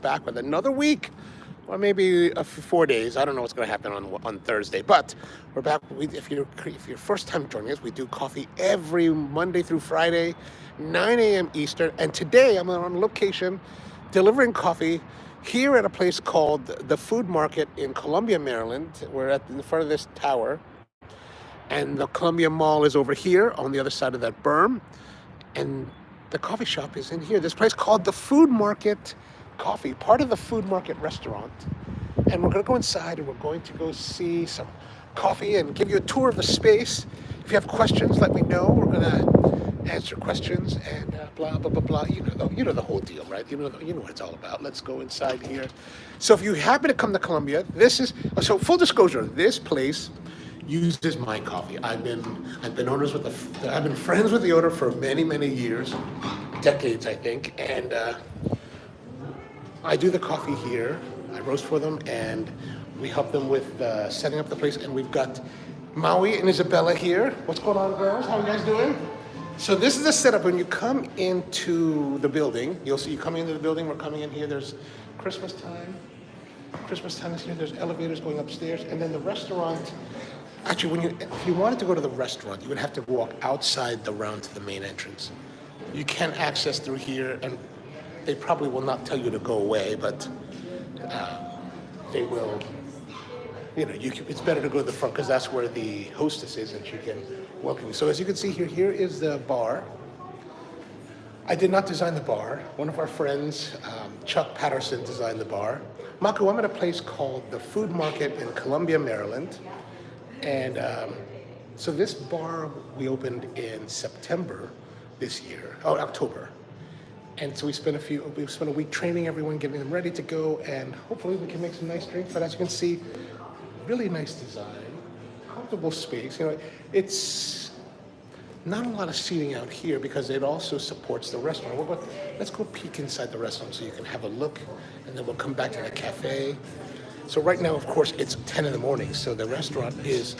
back with another week, or maybe 4 days. I don't know what's going to happen on Thursday, but we're back. If you're first time joining us, we do coffee every Monday through Friday, 9 a.m. Eastern. And today I'm on location, delivering coffee here at a place called the Food Market in Columbia, Maryland. We're in front of this tower, and the Columbia Mall is over here on the other side of that berm, and the coffee shop is in here. This place called the Food Market Coffee, part of the Food Market restaurant. And we're going to go inside and we're going to go see some coffee and give you a tour of the space. If you have questions, let me know. We're going to answer questions and blah, blah, blah, blah. You know the whole deal, right? You know what it's all about. Let's go inside here. So if you happen to come to Columbia, so full disclosure, this place uses my coffee. I've been friends with the owner for many, many years, decades, I think, and I do the coffee here. I roast for them, and we help them with setting up the place. And we've got Maui and Isabella here. What's going on, girls? How are you guys doing? So this is the setup. When you come into the building, you'll see you coming into the building. We're coming in here. There's Christmas time. Christmas time is here. There's elevators going upstairs, and then the restaurant. Actually, if you wanted to go to the restaurant, you would have to walk outside the round to the main entrance. You can access through here, and they probably will not tell you to go away, but they will. It's better to go to the front because that's where the hostess is, and she can welcome you. So as you can see here is the bar. I did not design the bar. One of our friends, Chuck Patterson, designed the bar. Maku, I'm at a place called the Food Market in Columbia, Maryland. And so this bar we opened in September this year, October. And so we spent a week training everyone, getting them ready to go, and hopefully we can make some nice drinks. But as you can see, really nice design, comfortable space. It's not a lot of seating out here because it also supports the restaurant. Let's go peek inside the restaurant so you can have a look, and then we'll come back to the cafe. So right now, of course, it's 10 in the morning, so the restaurant is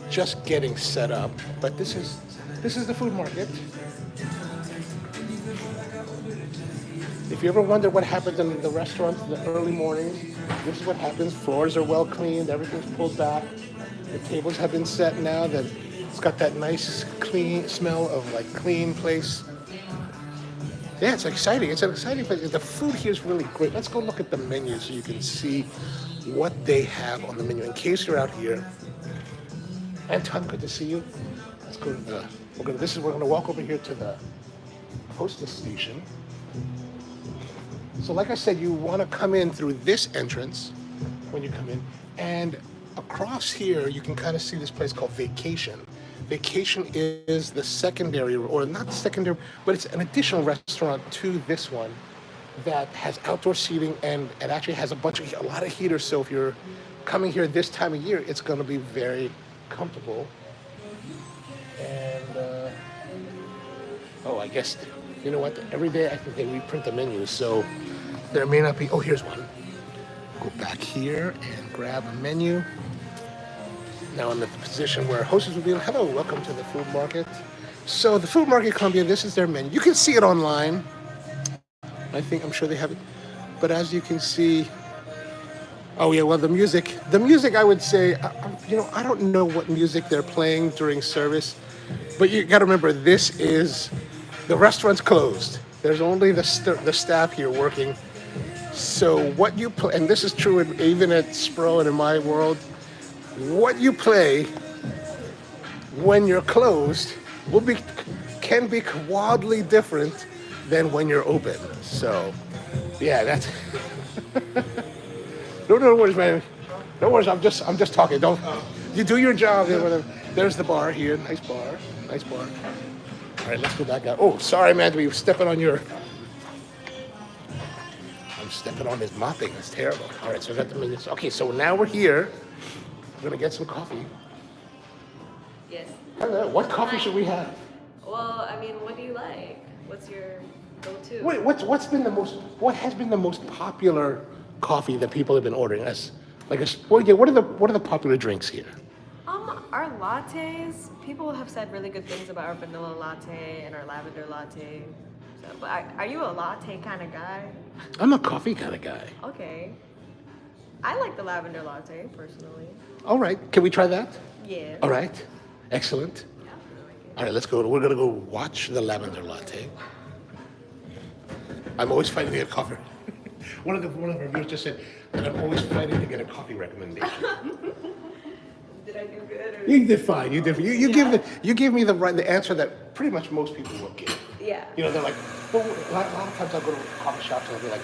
just getting set up. But this is the Food Market. If you ever wonder what happens in the restaurants in the early mornings, this is what happens. Floors are well cleaned, everything's pulled back. The tables have been set now. That it's got that nice, clean smell of clean place. Yeah, it's exciting. It's an exciting place. The food here is really great. Let's go look at the menu so you can see what they have on the menu. In case you're out here. Anton, good to see you. Let's go to we're gonna walk over here to the hostess station. So like I said, you want to come in through this entrance when you come in, and across here you can kind of see this place called Vacation. Vacation is the secondary, or not secondary, but it's an additional restaurant to this one that has outdoor seating, and it actually has a lot of heaters. So if you're coming here this time of year, it's going to be very comfortable. And I guess you know what? Every day I think they reprint the menu, so there may not be. Oh, here's one. Go back here and grab a menu. Now I'm in the position where hostess will be like, hello, welcome to the Food Market. So the Food Market Columbia, this is their menu. You can see it online. I'm sure they have it. But as you can see, the music I would say, I don't know what music they're playing during service, but you got to remember, the restaurant's closed. There's only the staff here working. So what you play, and this is true even at Spro and in my world, what you play when you're closed can be wildly different than when you're open. So, yeah, that's. No worries, man. No worries. I'm just talking. Don't. You do your job. There's the bar here. Nice bar. All right, let's go back out. Oh, sorry, man, to be stepping on your. I'm stepping on his mopping. That's terrible. All right, so I got the minutes. Okay, so now we're here. We're gonna get some coffee. Yes. Hello. What coffee should we have? Well, what do you like? What's your go-to? Wait, what has been the most popular coffee that people have been ordering? What are the popular drinks here? Our lattes, people have said really good things about our vanilla latte and our lavender latte. So, but are you a latte kind of guy? I'm a coffee kind of guy. Okay. I like the lavender latte personally. All right, can we try that? Yeah. All right, excellent. Yeah, I like it. All right, let's go. We're gonna go watch the lavender latte. I'm always fighting to get coffee. One of our viewers just said that I'm always fighting to get a coffee recommendation. Did I do good? Or... You did fine. You did. You gave me the answer that pretty much most people will give. Yeah. You know, they're like, well, a lot of times I'll go to coffee shops and I'll be like,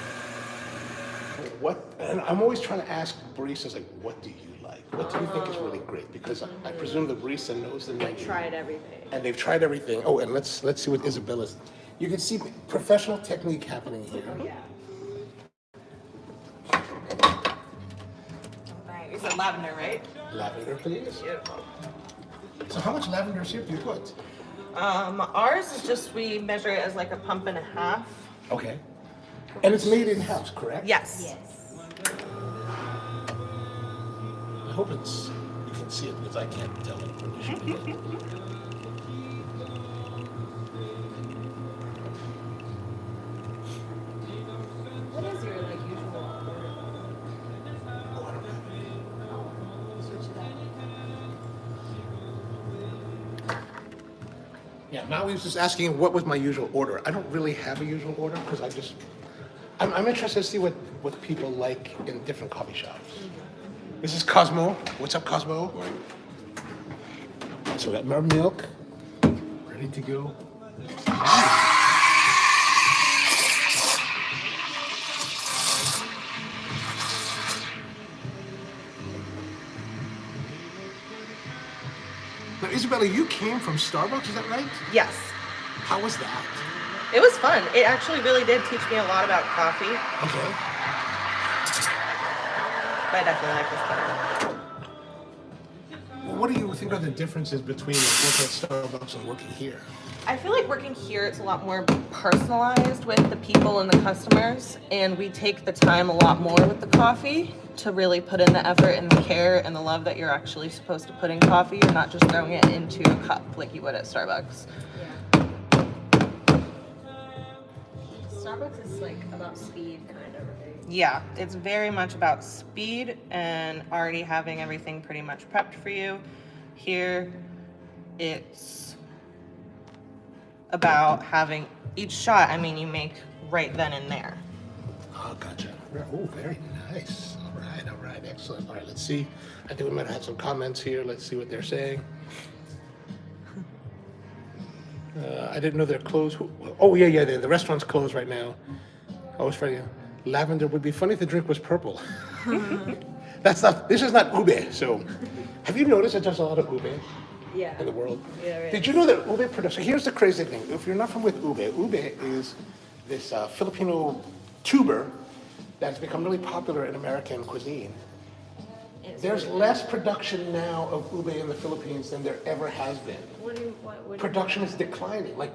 what? And I'm always trying to ask baristas, like, what do you like? What do you think is really great? Because I presume the barista knows the I menu. tried everything. And they've tried everything. Oh, and let's see what Isabella's. You can see professional technique happening here. Yeah. Right. You said lavender, right? Lavender, please. Beautiful. So how much lavender syrup do you put? Ours is just, we measure it as like a pump and a half. Okay. And it's made in-house, correct? Yes. Yes. I hope you can see it because I can't tell it from the show. What is your like usual order? Oh, I don't know. Oh, switch it up. Yeah, Maui was just asking what was my usual order. I don't really have a usual order because I'm interested to see what people like in different coffee shops. This is Cosmo. What's up, Cosmo? So we got more milk, ready to go. Now, Isabella, you came from Starbucks, is that right? Yes. How was that? It was fun. It actually really did teach me a lot about coffee, Okay. but I definitely like this better. Well, what do you think are the differences between working at Starbucks and working here? I feel like working here, it's a lot more personalized with the people and the customers, and we take the time a lot more with the coffee to really put in the effort and the care and the love that you're actually supposed to put in coffee. You're not just throwing it into a cup like you would at Starbucks. Starbucks is like about speed, kind of, right? Yeah, it's very much about speed and already having everything pretty much prepped for you. Here, it's about having each shot, I mean, you make right then and there. Oh, gotcha. Oh, very nice. All right, excellent. All right, let's see. I think we might have some comments here. Let's see what they're saying. I didn't know they're closed. Oh, yeah, the restaurant's closed right now. I was funny. Lavender would be funny if the drink was purple. This is not ube, so. Have you noticed that there's a lot of ube Yeah. in the world? Yeah, right. Did you know that ube production, here's the crazy thing. If you're not from with ube is this Filipino tuber that's become really popular in American cuisine. There's less production now of ube in the Philippines than there ever has been. What do you Production is declining. Like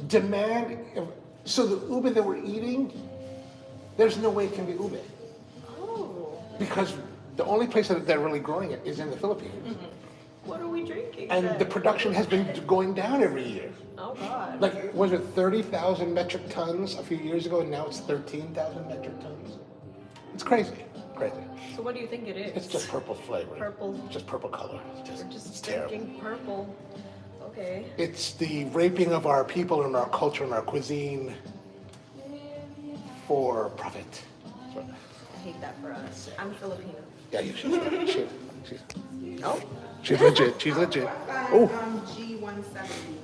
demand, so the ube that we're eating, there's no way it can be ube Oh. because the only place that they're really growing it is in the Philippines. What are we drinking? And then? the production has been going down every year. Oh God. Like, was it 30,000 metric tons a few years ago, and now it's 13,000 metric tons? It's crazy, crazy. So what do you think it is? It's just purple flavor. Purple. It's just purple color. We're It's just terrible. drinking purple. Okay. It's the raping of our people and our culture and our cuisine for profit. I hate that for us. I'm Filipino. Yeah, you should. She's legit. She's legit. Oh, G170.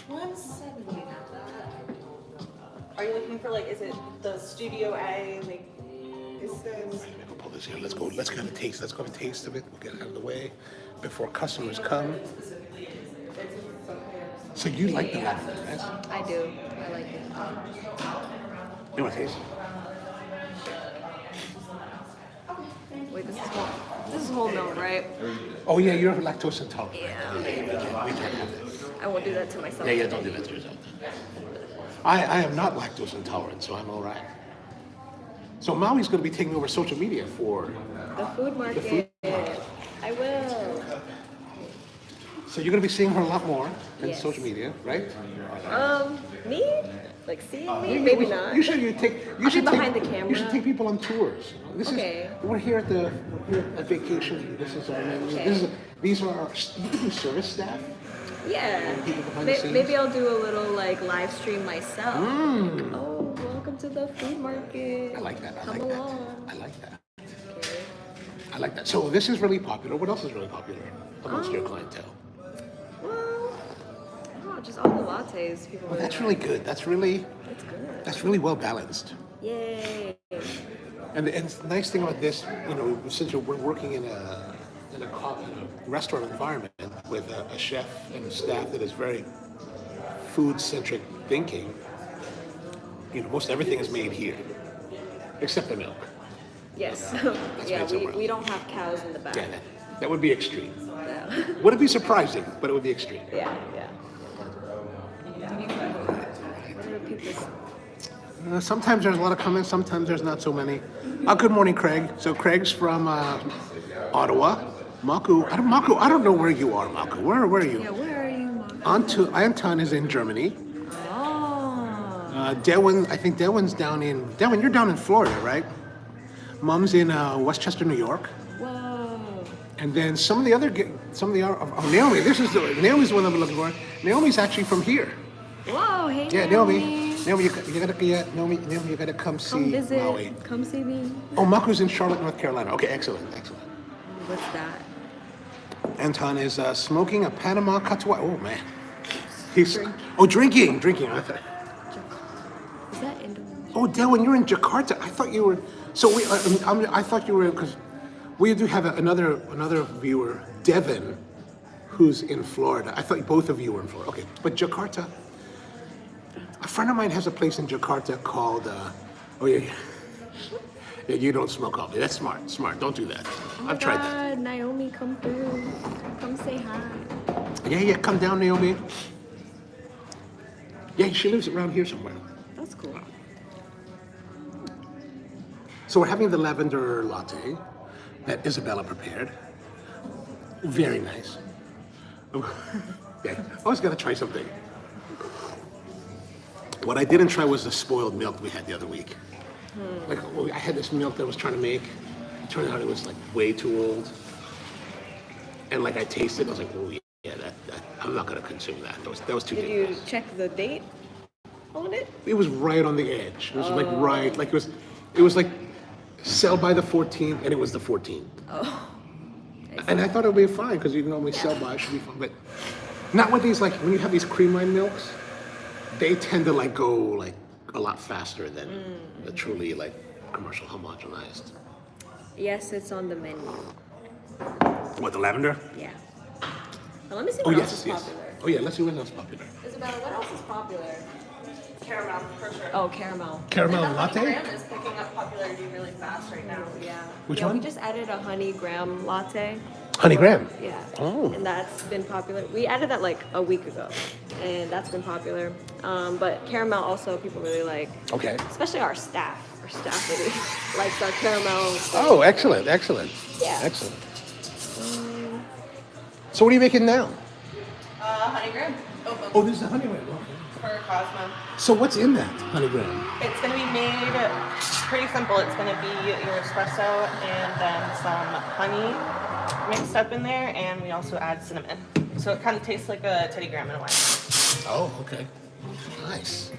170. Are you looking for is it the Studio A? This is. we'll pull this here. Let's go. Let's have a taste. Let's go have a taste of it. We'll get it out of the way before customers come. So you like the lavender, right? I do. I like it. You want to taste? Wait, this is whole milk, right? Oh yeah, you're lactose intolerant. Yeah. We can't have that. I won't do that to myself. Yeah, don't do that to yourself. I am not lactose intolerant, so I'm all right. So Maui's going to be taking over social media for. The food market. food market. I will. So you're going to be seeing her a lot more in Yes. social media, right? Me? Like seeing me? Maybe not. You should I'll be behind the camera. You should take people on tours. This Okay. We're here at vacation. This is our menu. Okay. These are our you can do service staff. Yeah. People behind the scenes. Maybe I'll do a little like live stream myself. Like, oh, welcome to the food market. I like that. I Come like along. that. I like that. Okay. I like that. So this is really popular. What else is really popular amongst your clientele? Well, I don't know, just all the lattes people. Well, really that's really like. good. That's really well balanced. Yay. And the nice thing about this, since we're working in a restaurant environment with a chef and staff that is very food-centric thinking, most everything is made here, except the milk. Yes. That's Yeah, made somewhere we else. don't have cows in the back. Yeah, that would be extreme. Yeah. Would it be surprising? But it would be extreme. Yeah. What are people? Sometimes there's a lot of comments, sometimes there's not so many. Good morning, Craig. So Craig's from Ottawa. Maku, I don't know where you are, Maku. Where are you? Yeah, where are you, Mom? Anton is in Germany. Oh. Delwyn, I think Delwyn's Delwyn, you're down in Florida, right? Mom's in Westchester, New York. Whoa. And then Naomi, Naomi's the one I'm looking for. Naomi's actually from here. Whoa, hey. Yeah, Naomi, you gotta come see Come visit. Maui. Come see me. Oh, Maku's in Charlotte, North Carolina. Okay, excellent. What's that? Anton is smoking a Panama Catuai. Oh man, he's Drinking. drinking. I thought. Is that Indonesia? Oh, Delwyn, you're in Jakarta. I thought you were. So I thought you were because we do have another viewer, Devin, who's in Florida. I thought both of you were in Florida. Okay, but Jakarta. A friend of mine has a place in Jakarta called. Yeah, you don't smoke coffee. That's smart. Don't do that. I've tried that. God, Naomi, come through. Come say hi. Yeah, come down, Naomi. Yeah, she lives around here somewhere. That's cool. So we're having the lavender latte that Isabella prepared. Very nice. Yeah, I always gotta try something. What I didn't try was the spoiled milk we had the other week. Like, I had this milk that I was trying to make. It turned out it was like way too old. And like I tasted it, I was like, oh yeah, that I'm not gonna consume that. That was too Did dangerous. you check the date on it? It was right on the edge. It was it was like sell by the 14th, and it was the 14th. Oh. And I thought it would be fine because you normally sell by, it should be fine. But not with these, like when you have these cream line milks, they tend to like go like a lot faster than the truly like commercial homogenized. Yes, it's on the menu. What, the lavender? Yeah. Now, let me see Oh what else is yes. popular. Oh yeah, let's see what else is popular. Isabella, what else is popular? Caramel, for sure. Oh, caramel. Caramel And the honey latte? graham is picking up popularity really fast right now. Yeah. Which yeah, one? We just added a honey graham latte. Honey graham. Yeah. Oh. And that's been popular. We added that like a week ago, and that's been popular. But caramel also people really like, Okay. especially our staff. Our staff really likes our caramel. Oh, excellent. Yeah. Excellent. So what are you making now? Honey graham. Oh, this is the honey graham. For Cosmo. So what's in that honey graham? It's going to be made pretty simple. It's going to be your espresso and then some honey mixed up in there, and we also add cinnamon. So it kind of tastes like a Teddy Graham in a way. Oh, okay. Nice.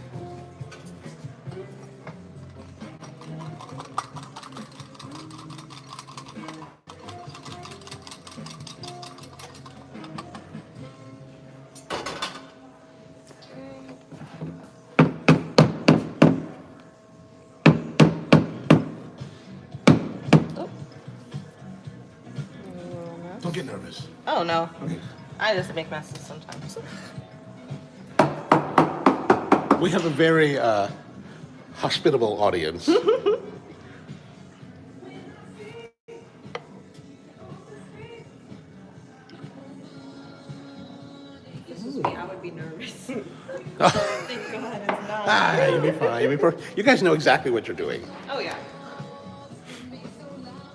Don't get nervous. Oh no, Okay. I just make messes sometimes. We have a very hospitable audience. This is me. I would be nervous. Thank God it's not. You'll be fine. You guys know exactly what you're doing. Oh yeah.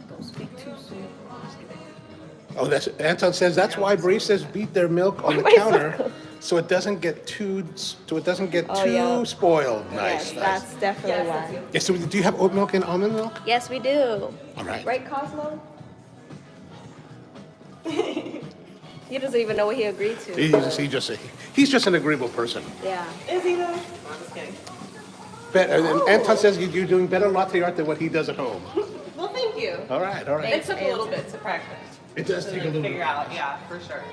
Don't speak too soon. Just kidding. Oh, Anton says that's why baristas beat their milk on the Why is counter so it doesn't get too Oh, yeah. spoiled. Yes, Nice. that's definitely why. Yeah, so do you have oat milk and almond milk? Yes, we do. All right. Right, Cosmo? He doesn't even know what he agreed to. He's just an agreeable person. Yeah. Is he though? I'm just kidding. And Anton says you're doing better latte art than what he does at home. Well, thank you. All right. It took a little bit to practice. It does take a little figure bit. out, yeah, for sure.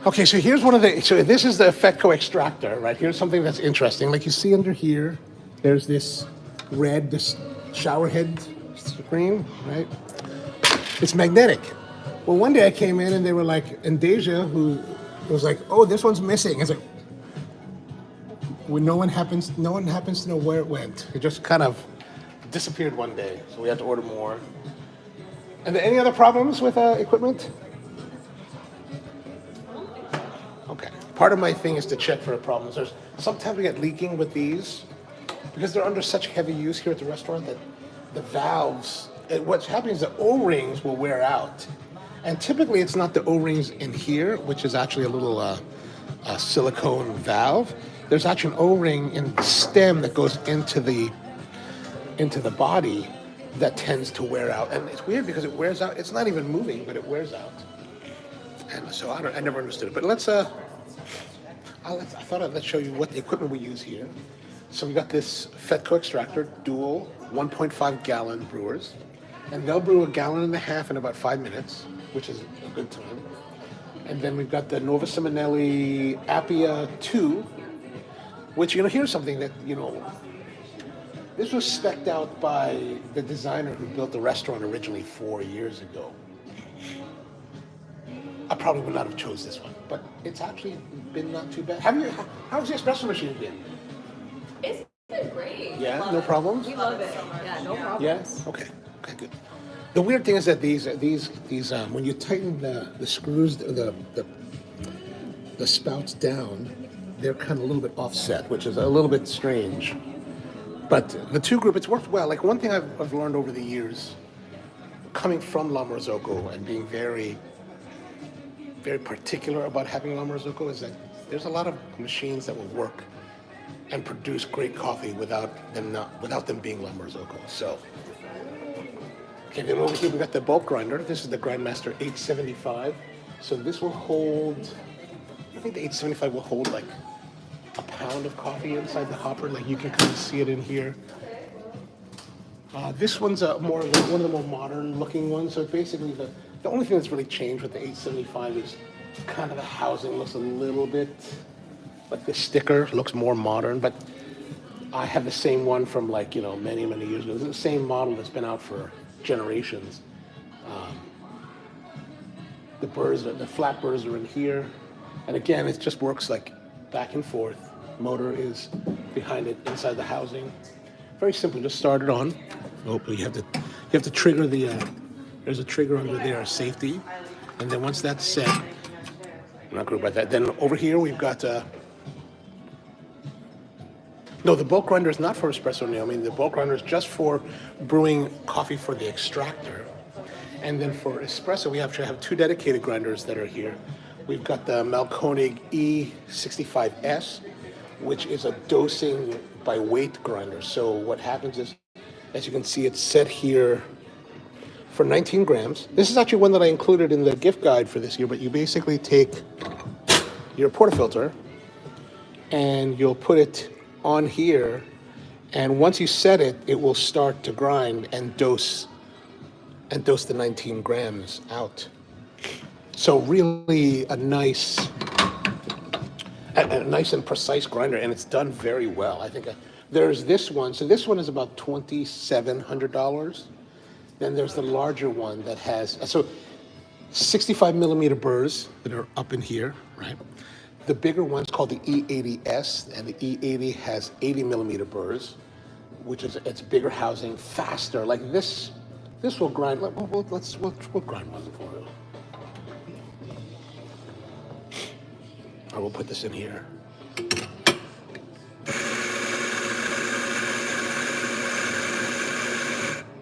Okay, so here's so this is the Effectco extractor, right? Here's something that's interesting. Like you see under here, there's this shower head screen, right? It's magnetic. Well, one day I came in and they were like, and Deja, who was like, oh, this one's missing. I was like, well, no one happens to know where it went. It just kind of disappeared one day, so we had to order more. And then any other problems with equipment? Okay. Part of my thing is to check for problems. Sometimes we get leaking with these because they're under such heavy use here at the restaurant that the valves, what's happening is the O-rings will wear out. And typically it's not the O-rings in here, which is actually a little silicone valve. There's actually an O-ring in the stem that goes into the body that tends to wear out. And it's weird because it wears out. It's not even moving, but it wears out. And so I never understood it. But let's show you what the equipment we use here. So we got this Effectco extractor, dual 1.5 gallon brewers. And they'll brew 1.5 gallons in about 5 minutes, which is a good time. And then we've got the Nova Simonelli Appia 2, which, here's something that, this was spec'd out by the designer who built the restaurant originally 4 years ago. I probably would not have chose this one, but it's actually been not too bad. How's the espresso machine been? It's been great. Yeah, no problems? We love it. Yeah, no problem. Yes? Okay, good. The weird thing is that these when you tighten the screws, the spouts down, they're kind of a little bit offset, which is a little bit strange. But the two group, it's worked well. Like one thing I've learned over the years, coming from La Marzocco and being very, very particular about having La Marzocco, is that there's a lot of machines that will work and produce great coffee without them being La Marzocco. So, okay, then over here we got the bulk grinder. This is the Grindmaster 875. So this will hold, I think the 875 will hold like a pound of coffee inside the hopper. Like you can kind of see it in here. This one's one of the more modern looking ones. So basically the only thing that's really changed with the 875 is kind of the housing looks a little bit, like the sticker looks more modern, but I have the same one from many, many years ago. It's the same model that's been out for generations. The flat burrs are in here. And again, it just works like back and forth. Motor is behind it inside the housing. Very simple, just start it on. Oh, you have to trigger there's a trigger under there, safety. And then once that's set, I'm not going about that. Then over here we've got, no, the bulk grinder is not for espresso, Naomi. The bulk grinder is just for brewing coffee for the extractor. And then for espresso, we have to have two dedicated grinders that are here. We've got the Malkonig E65S, which is a dosing by weight grinder. So what happens is, as you can see, it's set here for 19 grams. This is actually one that I included in the gift guide for this year, but you basically take your portafilter and you'll put it on here, and once you set it, it will start to grind and dose the 19 grams out. So really a nice and precise grinder, and it's done very well. I think there's this one. So this one is about $2,700. Then there's the larger one that has 65 millimeter burrs that are up in here, right? The bigger one's called the E80S, and the E80 has 80 millimeter burrs, which is it's bigger housing, faster. Like this will grind. We'll grind one for you. I will put this in here.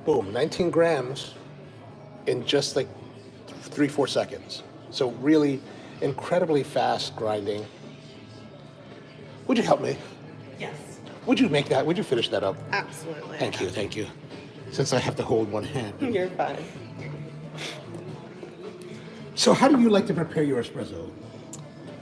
Boom, 19 grams in just like 3-4 seconds. So really, incredibly fast grinding. Would you help me? Yes, Would you make that? Would you finish that up? absolutely. Thank you, thank you. Since I have to hold one hand. You're fine. So how do you like to prepare your espresso?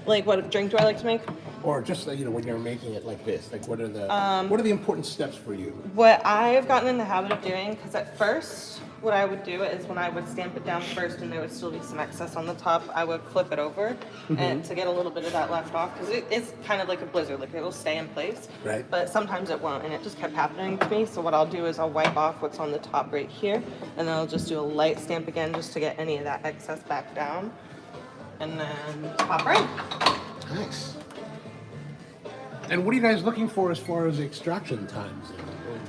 Like, what drink do I like to make? Or just, when you're making it like this, like what are the important steps for you? What I've gotten in the habit of doing, because at first, what I would do is when I would stamp it down first and there would still be some excess on the top, I would flip it over and to get a little bit of that left off, because it's kind of like a blizzard, like it'll stay in place. Right. But sometimes it won't, and it just kept happening to me. So what I'll do is I'll wipe off what's on the top right here, and then I'll just do a light stamp again just to get any of that excess back down, and then pop right. Nice. And what are you guys looking for as far as extraction times and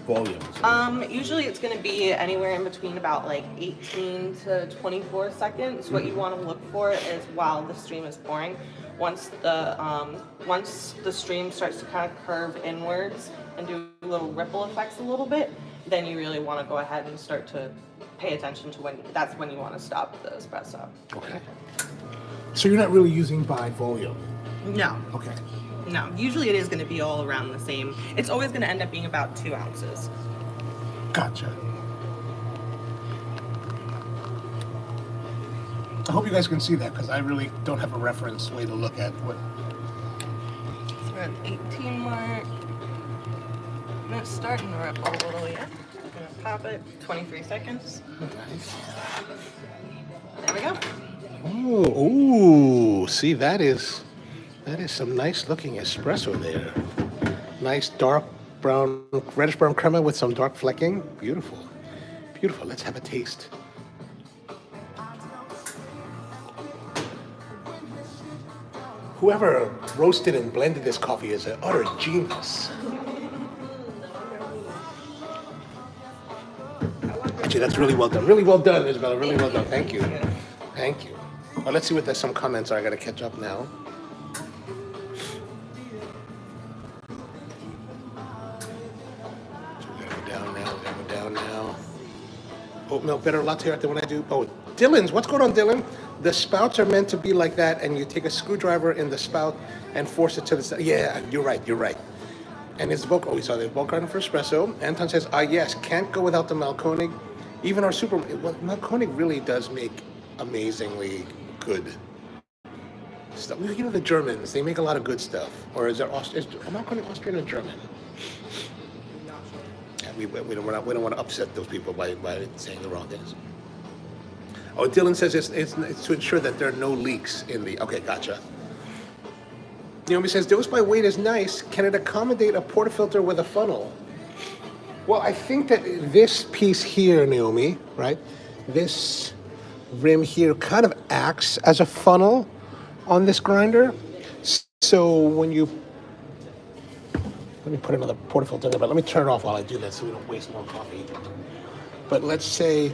volumes? Usually it's going to be anywhere in between about like 18 to 24 seconds. What you want to look for is while the stream is pouring. Once the stream starts to kind of curve inwards and do little ripple effects a little bit, then you really want to go ahead and start to pay attention to that's when you want to stop the espresso. Okay. So you're not really using by volume? No. Okay. No, usually it is going to be all around the same. It's always going to end up being about 2 ounces. Gotcha. I hope you guys can see that because I really don't have a reference way to look at what. So we're at 18 mark. And it's starting to ripple a little yet. I'm going to pop it. 23 seconds. Nice. There we go. Oh, see that is some nice looking espresso there. Nice dark brown, reddish brown crema with some dark flecking. Beautiful, beautiful. Let's have a taste. Whoever roasted and blended this coffee is an utter genius. Actually, that's really well done. Really well done, Isabella. Really well done. Thank you. Thank you. Well, let's see what some comments are. I got to catch up now. So we gotta go down now. We gotta go down now. Oat milk better latte art than when I do. Oh, Dylan's. What's going on, Dylan? The spouts are meant to be like that, and you take a screwdriver in the spout and force it to the side. Yeah, you're right. You're right. And it's bulk. Oh, we saw the bulk garden for espresso. Anton says, yes, can't go without the Malkonig. Even our super. Well, Malkonig really does make amazingly good stuff. The Germans, they make a lot of good stuff. Or is Malkonig Austrian or German? Yeah, we don't want to upset those people by saying the wrong things. Oh, Dylan says it's to ensure that there are no leaks in the. Okay, gotcha. Naomi says, dose by weight is nice. Can it accommodate a portafilter with a funnel? Well, I think that this piece here, Naomi, right? This rim here kind of acts as a funnel on this grinder. So when you, let me put another portafilter there, but let me turn it off while I do that so we don't waste more coffee. But let's say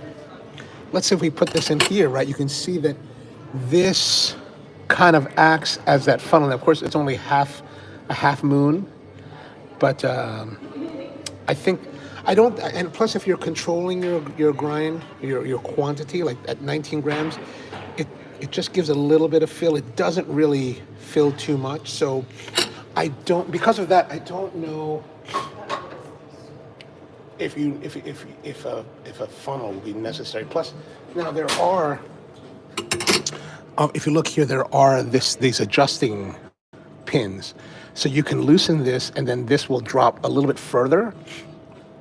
if we put this in here, right, you can see that this kind of acts as that funnel. And of course, it's only a half moon, but and plus if you're controlling your grind, your quantity, like at 19 grams, it just gives a little bit of fill. It doesn't really fill too much. So because of that, I don't know if a funnel will be necessary. Plus, now there are, if you look here, there are these adjusting pins. So you can loosen this, and then this will drop a little bit further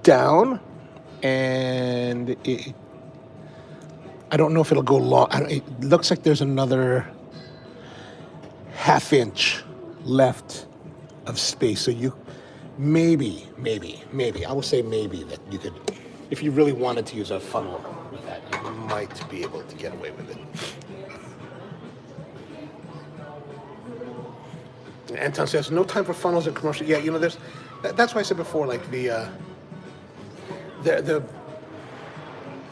down, and I don't know if it'll go long. It looks like there's another ½ inch left of space. So you maybe, I will say maybe that you could, if you really wanted to use a funnel with that, you might be able to get away with it. Anton says, no time for funnels in commercial. Yeah, that's why I said before, like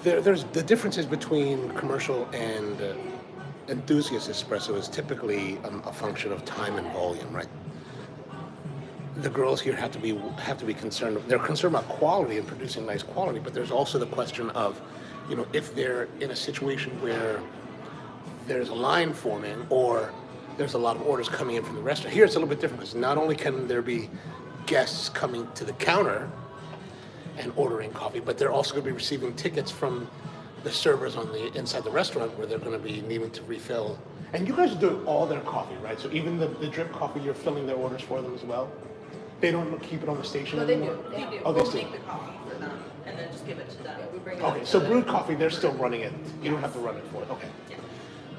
there's the differences between commercial and enthusiast espresso is typically a function of time and volume, right? The girls here have to be concerned. They're concerned about quality and producing nice quality, but there's also the question of, if they're in a situation where there's a line forming, or there's a lot of orders coming in from the restaurant. Here it's a little bit different because not only can there be guests coming to the counter and ordering coffee, but they're also going to be receiving tickets from the servers on the inside the restaurant where they're going to be needing to refill. And you guys are doing all their coffee, right? So even the drip coffee, you're filling their orders for them as well? They don't keep it on the station anymore? They do. Oh, they We'll do. make the coffee for them and then just give it to them. We bring it Okay, up so to brewed coffee, they're still running it. You don't have to run it for it. Okay.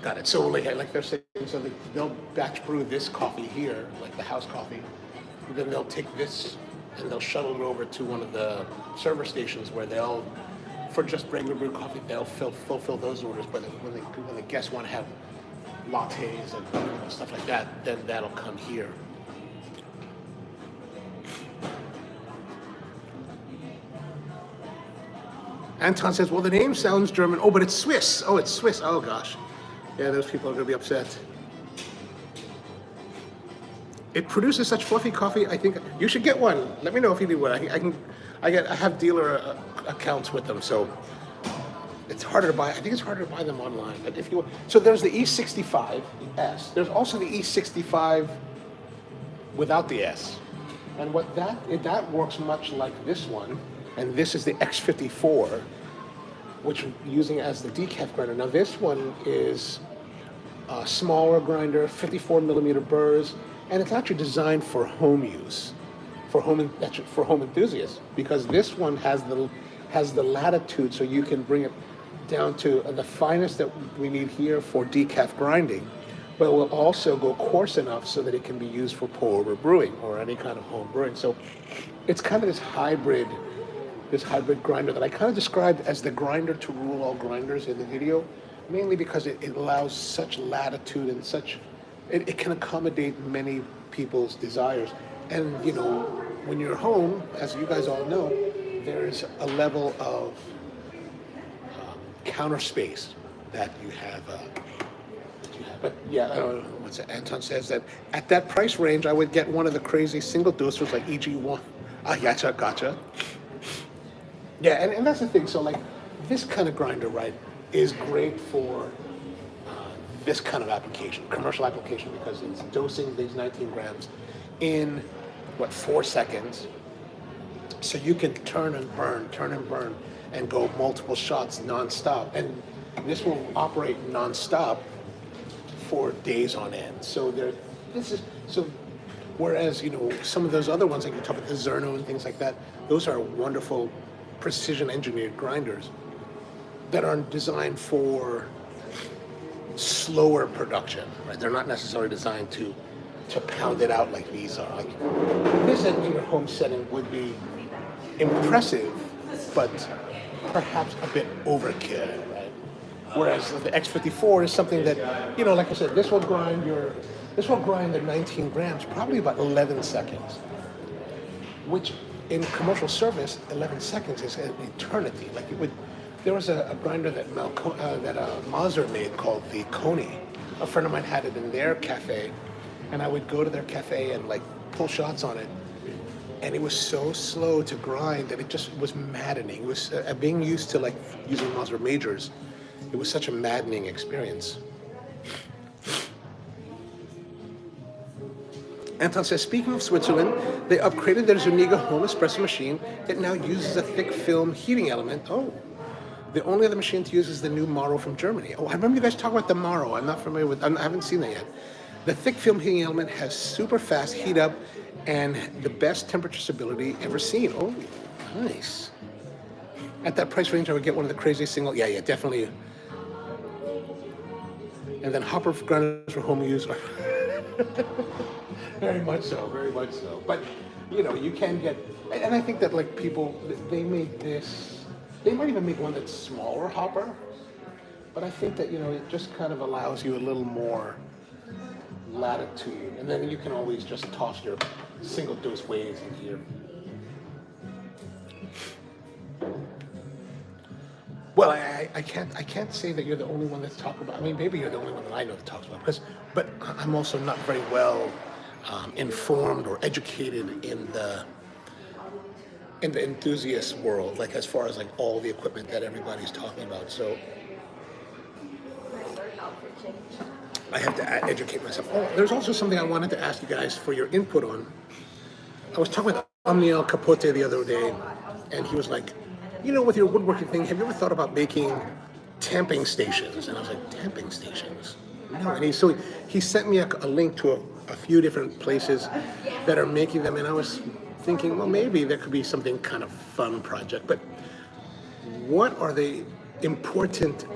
Got it. So like they're saying, so they'll batch brew this coffee here, like the house coffee. And then they'll take this and they'll shuttle it over to one of the server stations where they'll, for just regular brewed coffee, they'll fulfill those orders. But when the guests want to have lattes and stuff like that, then that'll come here. Anton says, well, the name sounds German. Oh, but it's Swiss. Oh, it's Swiss. Oh, gosh. Yeah, those people are going to be upset. It produces such fluffy coffee. I think you should get one. Let me know if you need one. I have dealer accounts with them, so it's harder to buy. I think it's harder to buy them online. But if you so there's the E65 S. There's also the E65 without the S, and what that works much like this one. And this is the X54, which we're using as the decaf grinder. Now this one is a smaller grinder, 54 millimeter burrs, and it's actually designed for home use, for home enthusiasts, because this one has the latitude, so you can bring it down to the finest that we need here for decaf grinding, but it will also go coarse enough so that it can be used for pour-over brewing or any kind of home brewing. So it's kind of this hybrid grinder that I kind of described as the grinder to rule all grinders in the video, mainly because it allows such latitude and it can accommodate many people's desires. And you know, when you're home, as you guys all know, there's a level of counter space that you have. But yeah, what's it? Anton says that at that price range, I would get one of the crazy single dosers like EG1. Ah, gotcha. Yeah, and that's the thing. So like this kind of grinder, right, is great for this kind of application, commercial application, because it's dosing these 19 grams in 4 seconds. So you can turn and burn, and go multiple shots nonstop. And this will operate nonstop for days on end. So whereas, you know, some of those other ones, like you talk about the Zerno and things like that, those are wonderful precision engineered grinders that are designed for slower production, right? They're not necessarily designed to pound it out like these are. Like this in your home setting would be impressive, but perhaps a bit overkill, right? Whereas the X54 is something that, you know, like I said, this will grind the 19 grams probably about 11 seconds, which in commercial service, 11 seconds is an eternity. Like there was a grinder that Mazur made called the Coney. A friend of mine had it in their cafe, and I would go to their cafe and like pull shots on it, and it was so slow to grind that it just was maddening. It was being used to like using Mazur majors. It was such a maddening experience. Anton says, speaking of Switzerland, they upgraded their Zuniga home espresso machine that now uses a thick film heating element. Oh, the only other machine to use is the new Maro from Germany. Oh, I remember you guys talking about the Maro. I'm not familiar with, I haven't seen that yet. The thick film heating element has super fast heat up and the best temperature stability ever seen. Oh, nice. At that price range, I would get one of the craziest single, yeah, definitely. And then hopper grinders for home use. Very much so. But, you know, you can get, and I think that like people, they make this, they might even make one that's smaller hopper, but I think that, you know, it just kind of allows you a little more latitude, and then you can always just toss your single dose waves in here. Well, I can't say that you're the only one that's talking about. I mean, maybe you're the only one that I know that talks about because, but I'm also not very well informed or educated in the enthusiast world, like as far as like all the equipment that everybody's talking about. So, I have to educate myself. Oh, there's also something I wanted to ask you guys for your input on. I was talking with Omniel Capote the other day, and he was like, with your woodworking thing, have you ever thought about making tamping stations? And I was like, tamping stations? No. And he sent me a link to a few different places that are making them, and I was thinking, well, maybe there could be something kind of fun project. But what are the important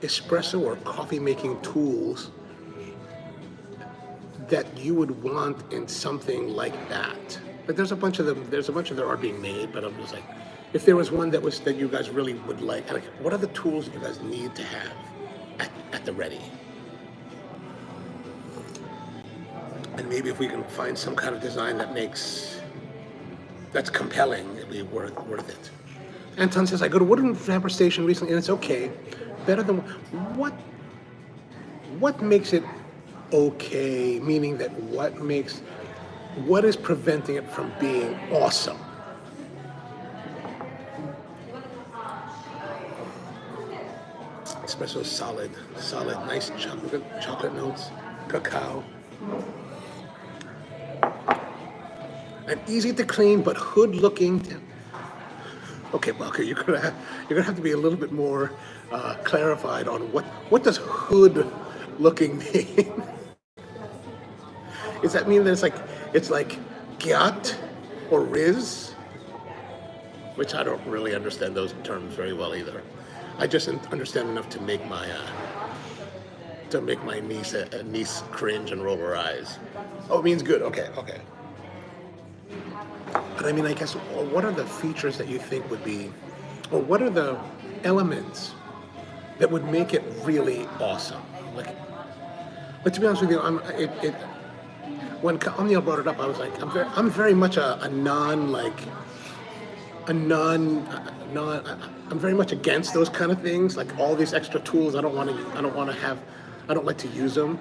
espresso or coffee making tools that you would want in something like that? But there's a bunch of them. There's a bunch of them are being made. But I'm just like, if there was one that you guys really would like, what are the tools you guys need to have at the ready? And maybe if we can find some kind of design that's compelling, it'd be worth it. Anton says, I go to Wooden Vapor Station recently, and it's okay. Better than what makes it okay? Meaning that what is preventing it from being awesome? Espresso is solid, nice chocolate notes, cacao. And easy to clean, but hood looking. Okay, Walker, you're gonna have to be a little bit more clarified on what does hood looking mean? Does that mean that it's like gyat or riz? Which I don't really understand those terms very well either. I just understand enough to make my niece cringe and roll her eyes. Oh, it means good. Okay. But I mean, I guess, what are the features that you think would be, or what are the elements that would make it really awesome? But to be honest with you, when Omniel brought it up, I was like, I'm very much I'm very much against those kind of things, like all these extra tools. I don't like to use them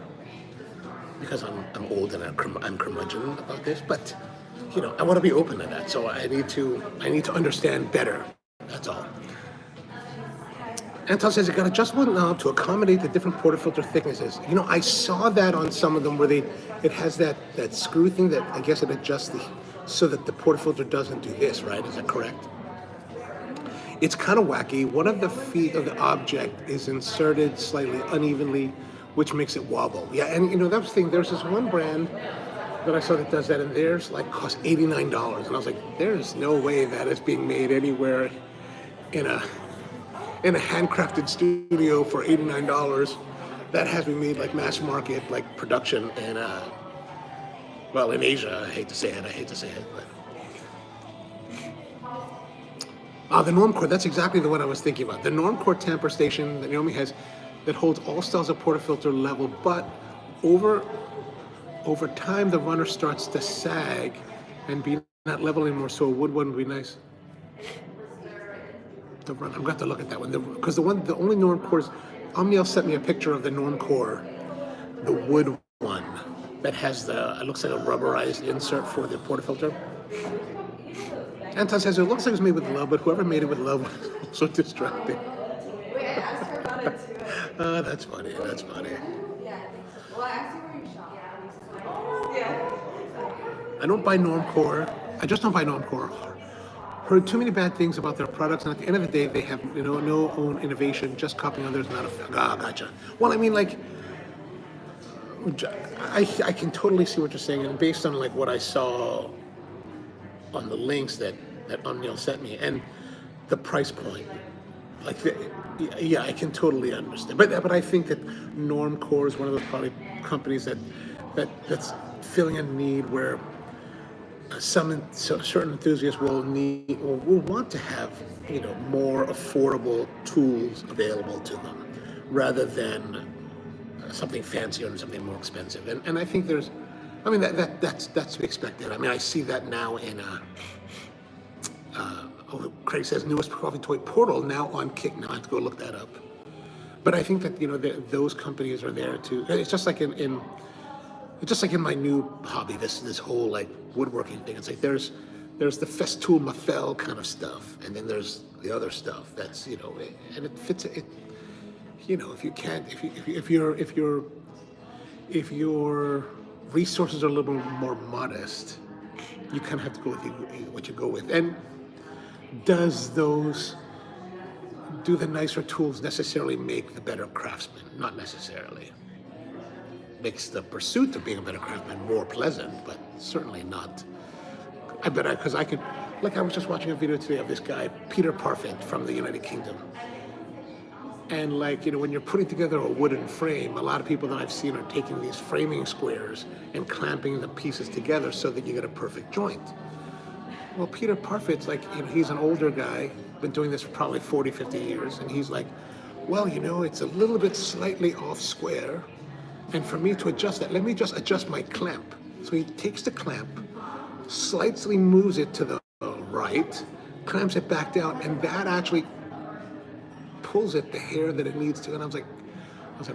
because I'm old and I'm curmudgeon about this, but I want to be open to that, so I need to understand better. That's all. Anton says it got adjustable knob to accommodate the different portafilter thicknesses. I saw that on some of them where it has that screw thing that I guess it adjusts so that the portafilter doesn't do this, right? Is that correct? It's kind of wacky. One of the feet of the object is inserted slightly unevenly, which makes it wobble. Yeah, and that's the thing. There's this one brand that I saw that does that, and theirs cost $89, and I was like, there's no way that is being made anywhere in a handcrafted studio for $89. That has been made like mass market, like production in in Asia. I hate to say it, but the Normcore, that's exactly the one I was thinking about. The Normcore tamper station that Naomi has that holds all styles of portafilter level, but over time the runner starts to sag and be not level anymore, so a wood one would be nice. The run, I'm going to have to look at that one, because the only Normcores, Omniel sent me a picture of the Normcore, the wood one that has it looks like a rubberized insert for the portafilter. Anton says it looks like it's made with love, but whoever made it with love was so distracting. That's funny. I don't buy Normcore. I just don't buy Normcore. Heard too many bad things about their products, and at the end of the day, they have no own innovation, just copying others, not a gotcha. Well, I mean, like, I can totally see what you're saying, and based on what I saw on the links that Omniel sent me and the price point, yeah, I can totally understand. But I think that Normcore is one of those probably companies that's filling a need where certain enthusiasts will want to have more affordable tools available to them rather than something fancier and something more expensive. And I think that's to be expected. I mean, I see that now in Craig says newest coffee toy Portal now on Kick. Now I have to go look that up. But I think that those companies are there too. It's just like in my new hobby, this whole woodworking thing. It's like there's the Festool Mafel kind of stuff, and then there's the other stuff that's and it fits it. you know, if you can't, if your resources are a little more modest, you kind of have to go with what you go with. And do the nicer tools necessarily make the better craftsman? Not necessarily. Makes the pursuit of being a better craftsman more pleasant, but certainly not. I bet because I could, like I was just watching a video today of this guy, Peter Parfit from the United Kingdom. And like, you know, when you're putting together a wooden frame, a lot of people that I've seen are taking these framing squares and clamping the pieces together so that you get a perfect joint. Well, Peter Parfit's like, you know, he's an older guy, been doing this for probably 40, 50 years, and he's like, well, you know, it's a little bit slightly off square, and for me to adjust that, let me just adjust my clamp. So he takes the clamp, slightly moves it to the right, clamps it back down, and that actually pulls it the hair that it needs to. And I was like,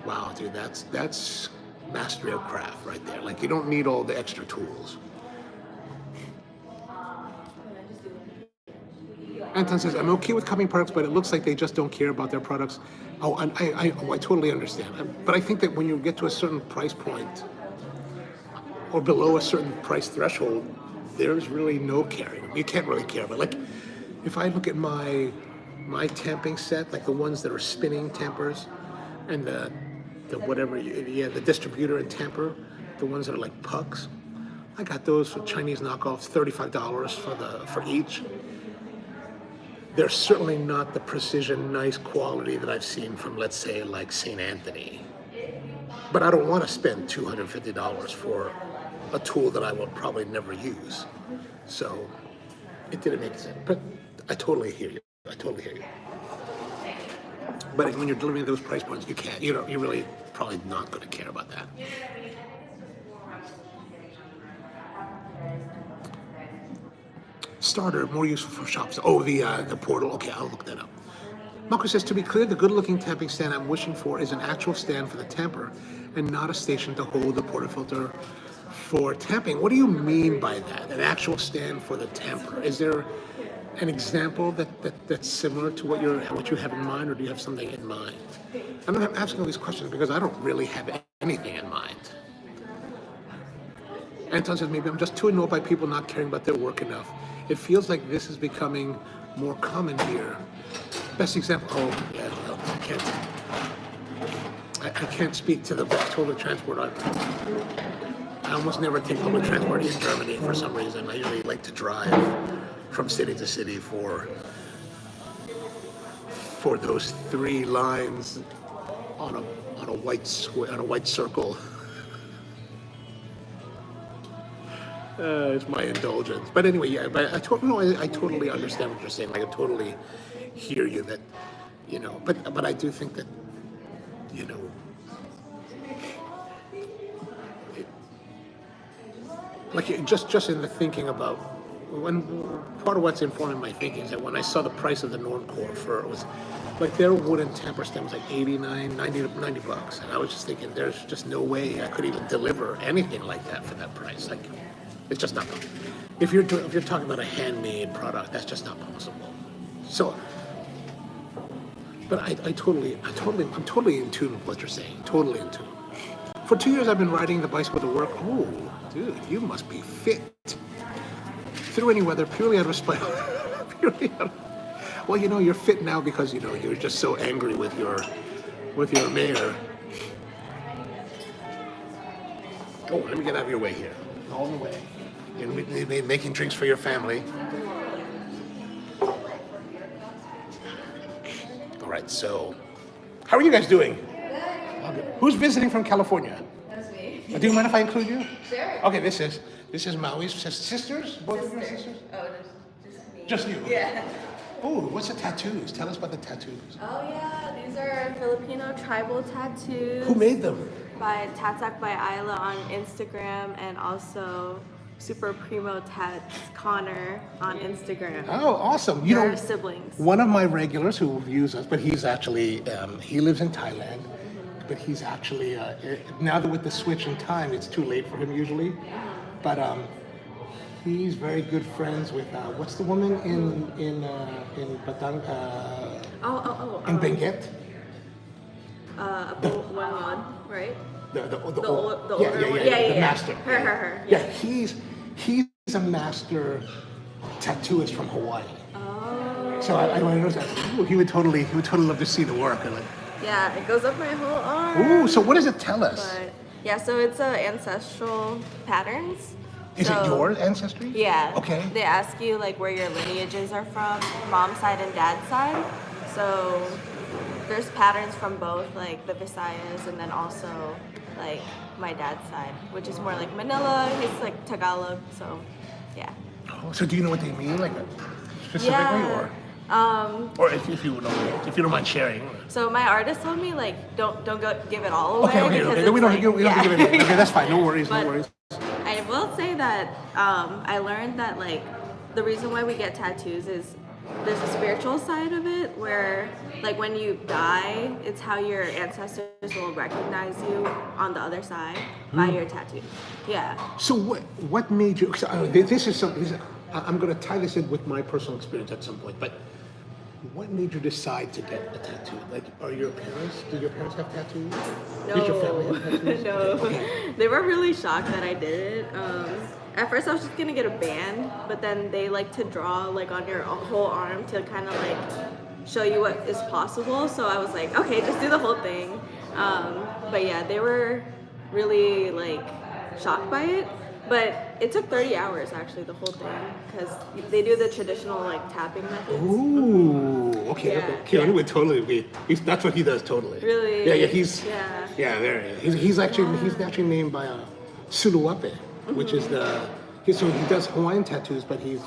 wow, dude, that's mastery of craft right there. Like, you don't need all the extra tools. Anton says, I'm okay with copying products, but it looks like they just don't care about their products. Oh, and I totally understand. But I think that when you get to a certain price point or below a certain price threshold, there's really no caring. You can't really care. But like, if I look at my tamping set, like the ones that are spinning tampers, and the whatever, the distributor and tamper, the ones that are like pucks, I got those for Chinese knockoffs, $35 for each. They're certainly not the precision, nice quality that I've seen from, let's say, like St. Anthony. But I don't want to spend $250 for a tool that I will probably never use. So it didn't make sense. But I totally hear you. But when you're delivering those price points, you're really probably not going to care about that. Starter, more useful for shops. Oh, the portal. Okay, I'll look that up. Marco says, to be clear, the good-looking tamping stand I'm wishing for is an actual stand for the tamper and not a station to hold the portafilter for tamping. What do you mean by that? An actual stand for the tamper? Is there an example that's similar to what you have in mind, or do you have something in mind? I'm asking all these questions because I don't really have anything in mind. Anton says, maybe I'm just too annoyed by people not caring about their work enough. It feels like this is becoming more common here. Best example, well, I can't speak to the best public transport. I almost never take public transport in Germany for some reason. I usually like to drive from city to city for those 3 lines on a white square, on a white circle. It's my indulgence. But anyway, yeah, but I totally understand what you're saying. Like, I totally hear you that, you know, but I do think that, you know, just in the thinking about, when part of what's informing my thinking is that when I saw the price of the Normcore it was like their wooden tamper stand was like $89, $90, and I was just thinking, there's just no way I could even deliver anything like that for that price. Like, it's just not possible. If you're talking about a handmade product, that's just not possible. So, but I'm totally in tune with what you're saying. Totally in tune. For 2 years, I've been riding the bicycle to work. Oh, dude, you must be fit. Through any weather, purely out of spite. Well, you know, you're fit now because, you know, you're just so angry with your mayor. Oh, let me get out of your way here. All the way. You're making drinks for your family. All right, so how are you guys doing? Good. Who's visiting from California? That's me. Do you mind if I include you? Sure. Okay, this is Maui's sisters? Both of your sisters? Oh, just me. Just you? Yeah. Oh, what's the tattoos? Tell us about the tattoos. Oh yeah, these are Filipino tribal tattoos. Who made them? By Tatak by Isla on Instagram, and also Super Primo Tats Connor on Instagram. Oh, awesome. You They're know, siblings. one of my regulars who views us, but he's actually, he lives in Thailand, but he's actually, now that with the switch in time, it's too late for him usually, but he's very good friends with, what's the woman in Batang, in Benguet? Wangon, right? The older one. the master. Her. Yeah, he's a master tattooist from Hawaii. Oh. So I noticed that he would totally love to see the work. And like, Yeah, it goes up my whole arm. ooh, so what does it tell us? But yeah, so it's ancestral patterns. Is it your ancestry? Yeah. Okay. They ask you like where your lineages are from, mom's side and dad's side. So there's patterns from both, like the Visayas and then also like my dad's side, which is more like Manila. He's like Tagalog. So yeah. Oh, so do you know what they mean, like specifically, Yeah. or if you don't mind sharing? So my artist told me like don't go give it all away. Okay. because We don't it's, have to give it. Okay, that's fine. No worries. But No worries. I will say that I learned that like the reason why we get tattoos is there's a spiritual side of it where like when you die, it's how your ancestors will recognize you on the other side by your tattoo. Yeah. So what made you? This is something. I'm going to tie this in with my personal experience at some point. But what made you decide to get a tattoo? Like, did your parents have tattoos? No. Did your family have tattoos? No. Okay. They were really shocked that I did it. At first I was just gonna get a band, but then they like to draw like on your whole arm to kind of like show you what is possible. So I was like, okay, just do the whole thing. But yeah, they were really like shocked by it. But it took 30 hours actually, the whole thing, because they do the traditional like tapping methods. Ooh, okay. Yeah, Keanu yeah. would totally be. That's what he does totally. Really? Yeah. There. He's actually named by Suluwape, which is so he does Hawaiian tattoos, but he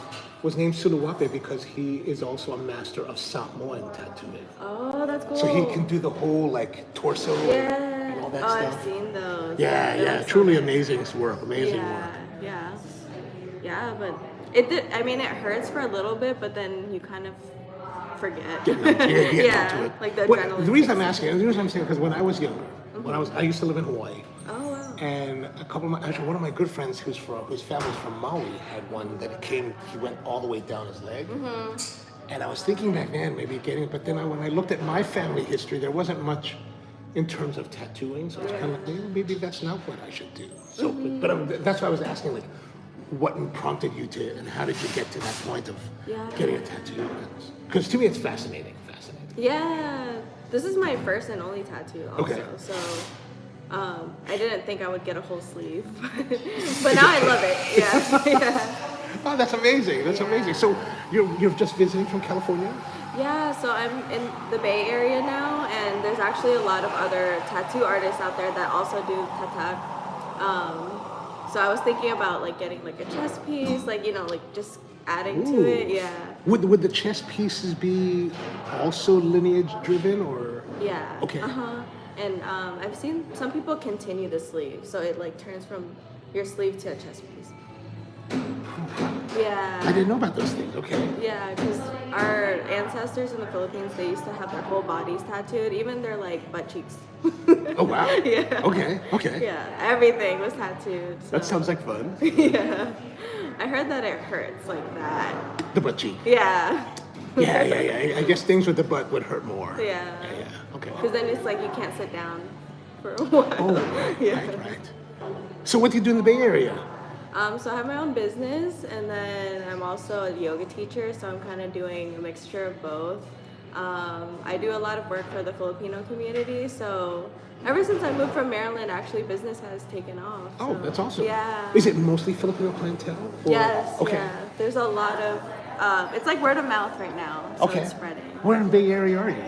was named Suluwape because he is also a master of Samoan tattooing. Oh, that's cool. So he can do the whole like torso and all that stuff. I've seen those. Yeah. They're so Truly nice. amazing work. Amazing work. Yeah, but it did. I mean, it hurts for a little bit, but then you kind of forget. Get into it. Like the Well, adrenaline. the reason kicks I'm in. asking, because when I was younger, I used to live in Hawaii, Oh wow. and one of my good friends whose family's from Maui had one that he went all the way down his leg. And I was thinking back then maybe getting it, but then when I looked at my family history, there wasn't much in terms of tattooing, so it's kind of like maybe that's not what I should do. So, but that's why I was asking, like, what prompted you to, and how did you get to that point of getting a tattoo? Because to me, it's fascinating. Yeah, this is my first and only tattoo also. Okay. So I didn't think I would get a whole sleeve, but now I love it. Yeah. Oh, that's amazing. That's amazing. So you're just visiting from California? Yeah, so I'm in the Bay Area now, and there's actually a lot of other tattoo artists out there that also do tatak. So I was thinking about like getting like a chest piece, like like just adding to it. Yeah. Would the chest pieces be also lineage driven or? Yeah. Okay. And I've seen some people continue the sleeve, so it like turns from your sleeve to a chest piece. Yeah. I didn't know about those things. Okay. Yeah, because our ancestors in the Philippines, they used to have their whole bodies tattooed, even their like butt cheeks. Oh wow. Yeah. Okay. Yeah, everything was tattooed. So. That sounds like fun. Yeah. I heard that it hurts like that. The butt cheek. Yeah. Yeah. I guess things with the butt would hurt more. Yeah. Okay. Because then it's like you can't sit down for a while. Oh, right. So what do you do in the Bay Area? So I have my own business, and then I'm also a yoga teacher, so I'm kind of doing a mixture of both. I do a lot of work for the Filipino community, so ever since I moved from Maryland, actually business has taken off. Oh, so, that's awesome. Yeah. Is it mostly Filipino clientele? Or? Yes, Okay. yeah. There's a lot of, it's like word of mouth right now, so Okay. it's spreading. Where in the Bay Area are you?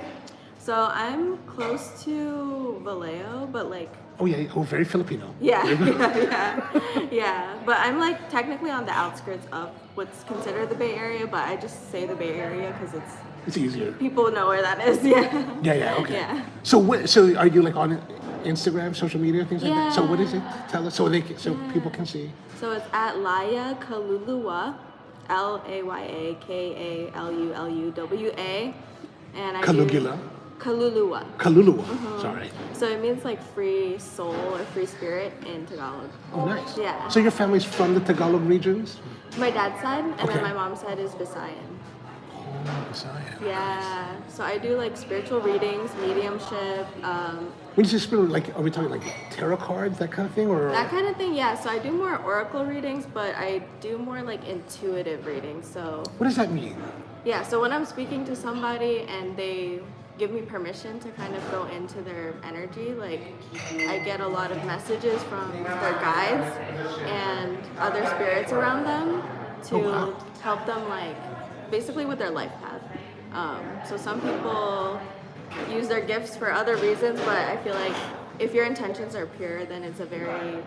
So I'm close to Vallejo, but like, Oh yeah. Oh, very Filipino. yeah. But I'm like technically on the outskirts of what's considered the Bay Area, but I just say the Bay Area because It's easier. people know where that is. Yeah. Yeah. Okay. Yeah. So are you like on Instagram, social media, things like that? So what is it? Tell us so people can see. So it's at Laya Kaluluwa, LAYAKALULUWA, and I Caligula. Kaluluwa. Kaluluwa. Sorry. So it means like free soul or free spirit in Tagalog. Oh, nice. Yeah. So your family's from the Tagalog regions? My dad's side, and Okay. then my mom's side is Visayan. Science. Yeah. So I do like spiritual readings, mediumship, When you say spirit, like, are we talking like tarot cards, that kind of thing, or? that kind of thing. Yeah. So I do more oracle readings, but I do more like intuitive readings. So What does that mean? yeah. So when I'm speaking to somebody and they give me permission to kind of go into their energy, like I get a lot of messages from their guides and other spirits around them to Oh, wow. help them like basically with their life path. So some people use their gifts for other reasons, but I feel like if your intentions are pure, then it's a very,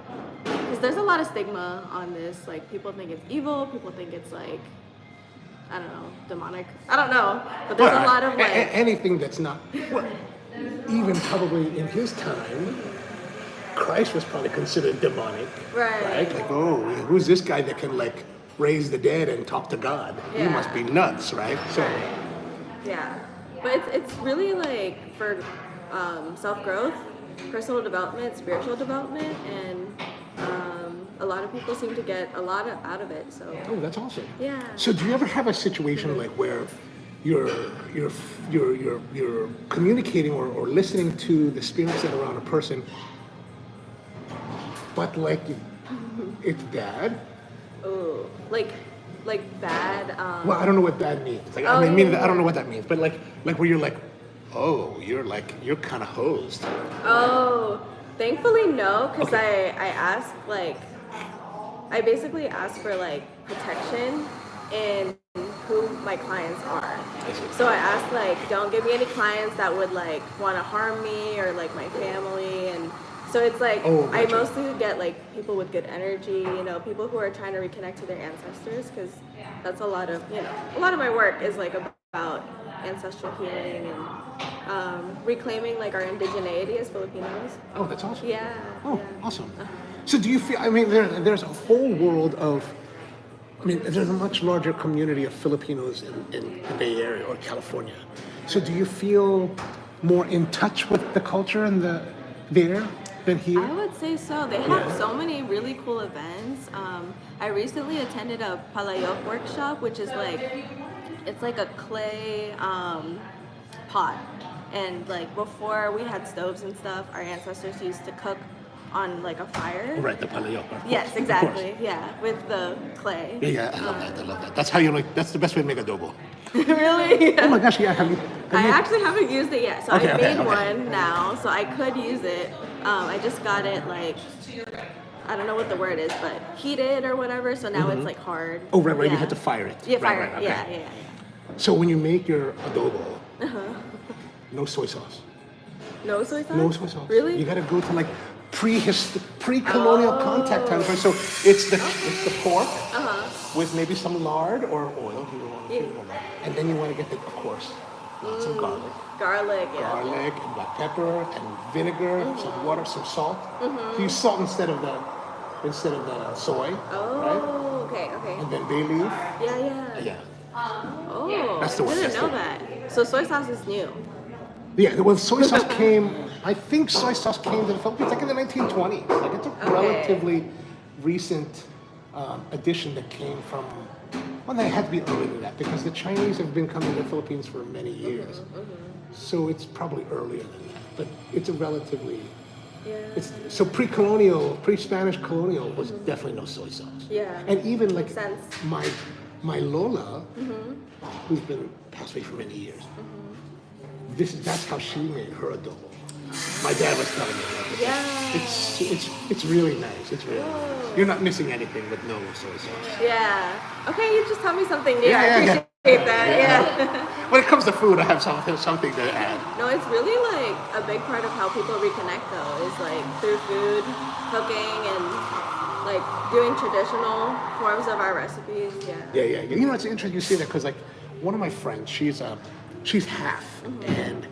because there's a lot of stigma on this. Like people think it's evil, people think it's like, I don't know, demonic. I don't know, but there's a lot of like, anything that's not. Well, even probably in his time, Christ was probably considered demonic. Right. Like, oh, who's this guy that can like raise the dead and talk to God? He Yeah. must be nuts, right? So. Right. Yeah, but it's really like for self-growth, personal development, spiritual development, and a lot of people seem to get a lot out of it. So Oh, that's awesome. yeah. So do you ever have a situation like where you're communicating or listening to the spirits that are around a person, but like it's bad? Oh, like bad. Well, I don't know what bad means. Like, Oh, I mean, yeah, I don't know what that means. But like where you're like, oh, you're kind of hosed. Oh, thankfully no, because I ask like, I basically ask for like protection in who my clients are. So I ask like, don't give me any clients that would like want to harm me or like my family. And so it's like, Oh, I gotcha. mostly get like people with good energy, you know, people who are trying to reconnect to their ancestors, because that's a lot of, you know, a lot of my work is like about ancestral healing and reclaiming like our indigeneity as Filipinos. Oh, that's awesome. Yeah. Oh, yeah. awesome. So do you feel, I mean, there's a whole world of, I mean, there's a much larger community of Filipinos in the Bay Area or California. So do you feel more in touch with the culture and there than here? I would say so. They have so many really cool events. I recently attended a palayok workshop, which is like, it's like a clay pot. And like before we had stoves and stuff, our ancestors used to cook on like a fire. Right, the palayok. Of course, Yes, of exactly. course. Yeah, with the clay. Yeah, I love that. I love that. That's how you like. That's the best way to make adobo. Really? Oh my gosh, yeah. I actually haven't used it yet, so Okay, I okay, made okay. one now, so I could use it. I just got it like, I don't know what the word is, but heated or whatever. So now it's like hard. Oh, right. You Yeah. had to fire it. Yeah, Right, fire. right, it. okay. Yeah. So when you make your adobo, no soy sauce. No soy sauce. No soy sauce. Really? You gotta go to like pre-colonial contact time. So it's the pork with maybe some lard or oil, and then you want to get the, of course, lots of garlic, Garlic. Yeah. garlic and black pepper and vinegar, some water, some salt. You use salt instead of the soy, right? Oh, okay. And then bay leaf. Yeah. Yeah. Oh, That's the I one, didn't that's know the that. So soy sauce is new. Yeah, well, soy sauce came, I think soy sauce came to the Philippines like in the 1920s. Like it's a Okay. relatively recent addition that came from, well, they had to be earlier than that because the Chinese have been coming to the Philippines for many years. So it's probably earlier than that, but it's a relatively, so pre-colonial, pre-Spanish colonial was definitely no soy sauce. Yeah. And even like Makes sense. my Lola, who's been passed away for many years, that's how she made her adobo. My dad was telling me that. Yeah. It's really nice. It's really nice. You're not missing anything with no soy sauce. Yeah. Okay, you just taught me something new. Yeah, I yeah, appreciate that. Yeah. When it comes to food, I have something to add. No, it's really like a big part of how people reconnect though, is like through food, cooking, and like doing traditional forms of our recipes. Yeah. Yeah. You know, it's interesting you say that because like one of my friends, she's half, and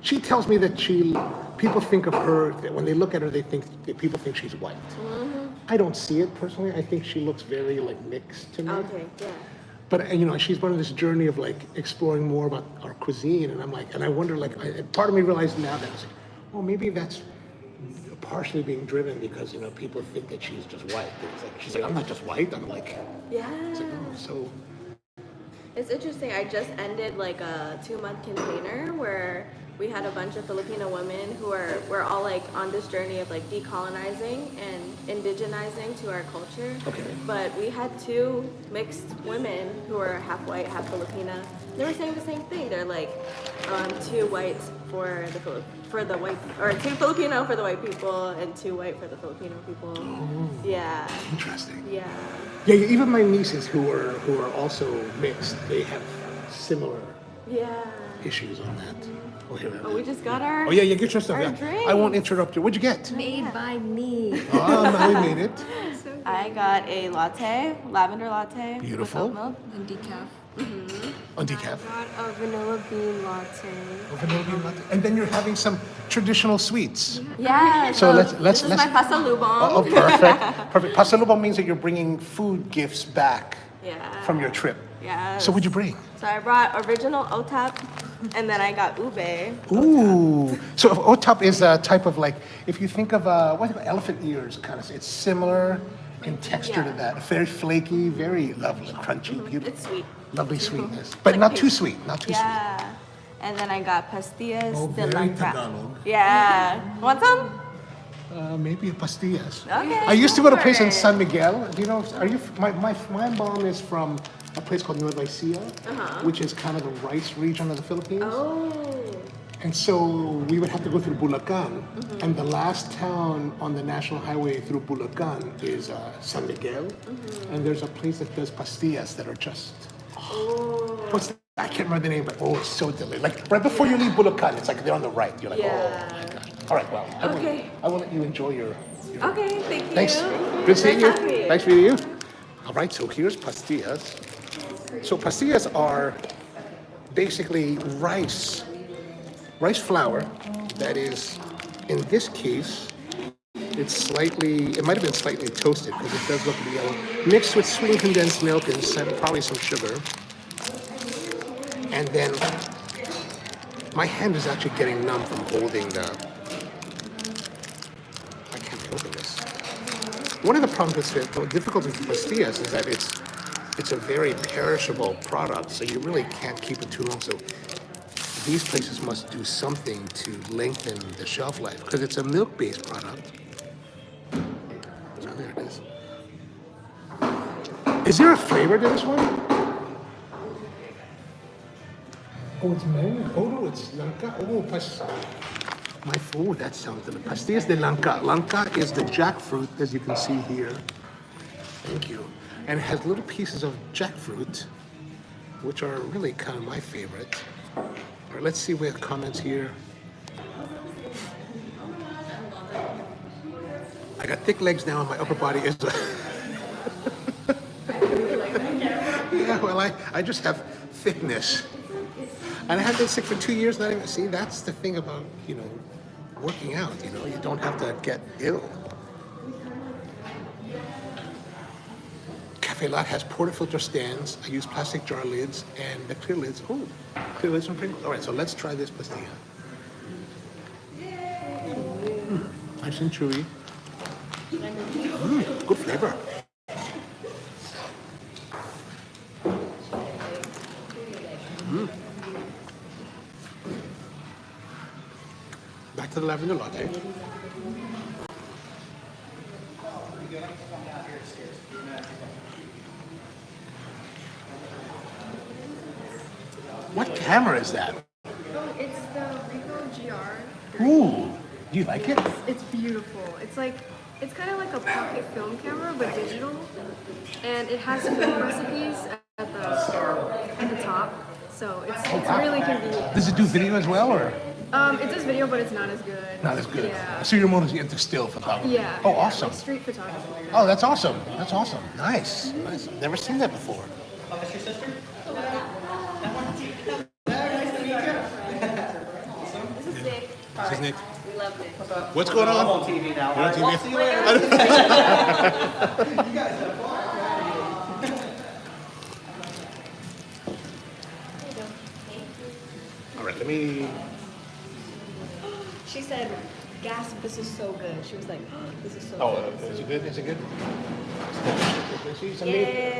she tells me that people think of her, that when they look at her, people think she's white. I don't see it personally. I think she looks very like mixed to me. Okay. Yeah. But you know, she's on this journey of like exploring more about our cuisine, and I'm like, and I wonder, like, part of me realized now that it's like, well, maybe that's partially being driven because you know people think that she's just white. It's like she's like, I'm not just white. I'm like, Yeah. it's like, oh, so. It's interesting. I just ended like a 2-month container where we had a bunch of Filipino women who were all like on this journey of like decolonizing and indigenizing to our culture. Okay. But we had 2 mixed women who were half white, half Filipina. They were saying the same thing. They're like 2 whites for the white, or 2 Filipino for the white people and 2 white for the Filipino people. Oh. Yeah. Interesting. Yeah. Yeah, even my nieces who are also mixed, they have similar Yeah. issues on that. Oh, here we Oh, we just got our. Oh yeah, get your stuff. our Yeah. drink. I won't interrupt you. What'd you get? Made by me. Oh, now we made it. I got a latte, lavender latte. Beautiful. With oat milk. And decaf. On decaf. Got a vanilla bean latte. Oh, vanilla bean latte. And then you're having some traditional sweets. Yeah. So let's This is my pasalubong. Oh, perfect. Perfect. Pasalubong means that you're bringing food gifts back Yeah. from your trip. Yeah. So what'd you bring? So I brought original OTAP, and then I got ube. Ooh. So otap is a type of like, if you think of what do you call elephant ears, kind of. It's similar in texture to Yeah. that. Very flaky, very lovely, crunchy, beautiful. It's sweet. Lovely sweetness, but Like not too pastry. sweet. Not too sweet. Yeah. And then I got pastillas Oh, de very langka. Tagalog. Yeah. Want some? Maybe a pastillas. Okay. I used to go to a place in for it. San Miguel. Do you know? Are you? My mom is from a place called Nueva Ecija, which is kind of the rice region of the Philippines. Oh. And so we would have to go through Bulacan, and the last town on the national highway through Bulacan is San Miguel, and there's a place that does pastillas that are just. What's that? I can't remember the name, but it's so delicious. Like right before you leave Bulacan, it's like they're on the right. You're like, oh my god. All right, well, Okay. I will let you enjoy your. Okay. Thank you. Thanks. Good seeing you. Nice talking to you. Nice meeting you. All right, so here's pastillas. So pastillas are basically rice flour that is, in this case, it might have been slightly toasted because it does look yellow, mixed with sweetened condensed milk and probably some sugar. And then my hand is actually getting numb from holding I can't open this. One of the problems with the difficulty with pastillas is that it's a very perishable product, so you really can't keep it too long. So these places must do something to lengthen the shelf life because it's a milk-based product. So there it is. Is there a flavor to this one? Oh, it's mango. Oh, no, it's langka. Oh, that sounds good. Pastillas de langka. Langka is the jackfruit, as you can see here. Thank you. And it has little pieces of jackfruit, which are really kind of my favorite. All right, let's see if we have comments here. I got thick legs now, and my upper body is. Yeah, well, I just have thickness. And I have been sick for 2 years. Not even see. That's the thing about working out. You don't have to get ill. Cafe Lot has portafilter stands. I use plastic jar lids and the clear lids. Oh, clear lids from Pringles. All right, so let's try this pastilla. Nice and chewy. Good flavor. Back to the lavender latte. What camera is that? It's the Ricoh GR. Ooh, do you like it? It's beautiful. It's kind of like a pocket film camera, but digital. And it has film recipes at the top. So it's really convenient. Does it do video as well, or It does video, but it's not as good. not as good? Yeah. So you're mostly into still photography. Yeah. Oh, yeah, awesome. Like street photography. Oh, that's awesome. That's awesome. Nice. Nice. Never seen that before. This is Nick. This is Nick. We love Nick. What's going on? I'm on TV now. You're on TV? I'll see you later. All right, let me. She said, gasped, "This is so good." She was like, "Oh, this is so Oh, good." is it good? Is it good? It's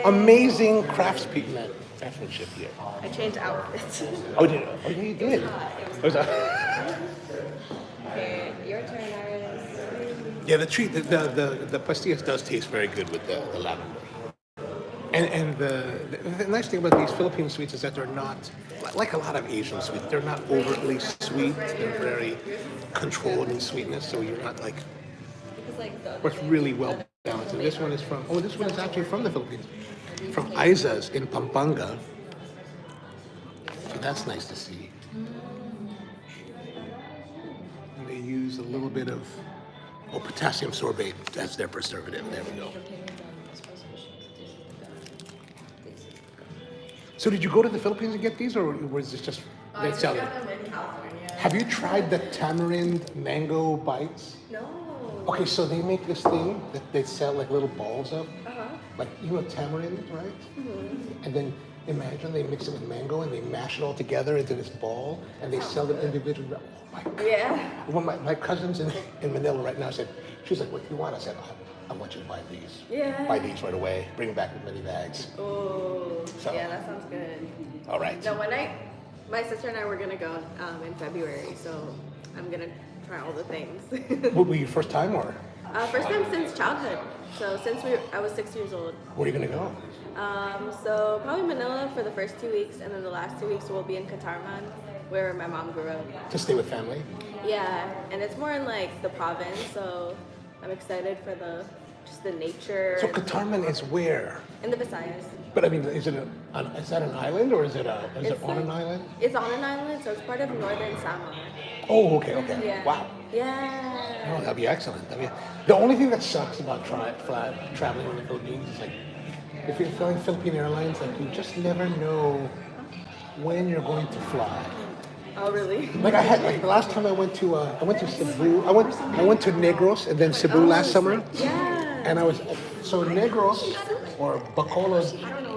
amazing craftsmanship here. I changed outfits. Oh, did you? Oh, yeah, you did. Was that- Okay, your turn, Iris. Yeah, the pastillas does taste very good with the lavender. And the nice thing about these Philippine sweets is that they're not, like a lot of Asian sweets, they're not overtly sweet. They're very controlled in sweetness, so you're not like, but it's really well balanced. And this one is this one is actually from the Philippines, from Aiza's in Pampanga. So that's nice to see. And they use a little bit of potassium sorbate as their preservative. There we go. So did you go to the Philippines and get these, or was this just they sell it? Have you tried the tamarind mango bites? No. Okay, so they make this thing that they sell like little balls of, like tamarind, right? And then imagine they mix it with mango and they mash it all together into this ball, and they sell them individually. Oh my God! Yeah. One of my cousins in Manila right now said, she's like, "What do you want?" I said, I want you to buy these. Yeah. Buy these right away. Bring back as many bags. Oh. So- Yeah, that sounds good. All right. No, my sister and I were gonna go in February, so I'm gonna try all the things. What were your first time, or First time since childhood. So since I was 6 years old. where are you gonna go? So probably Manila for the first 2 weeks, and then the last 2 weeks will be in Katarman, where my mom grew up. To stay with family? Yeah, and it's more in like the province, so I'm excited for just the nature. So Katarman is where? In the Visayas. But I mean, is that an island, or is it on an island? It's on an island, so it's part of northern Samar. Oh, okay. Yeah. Wow. Yeah. Oh, that'd be excellent. The only thing that sucks about traveling in the Philippines is like, if you're flying Philippine Airlines, like you just never know when you're going to fly. Oh, really? Like the last time I went to Cebu. I went to Negros and then Cebu last summer. Yeah. And I was Negros or Bacolod.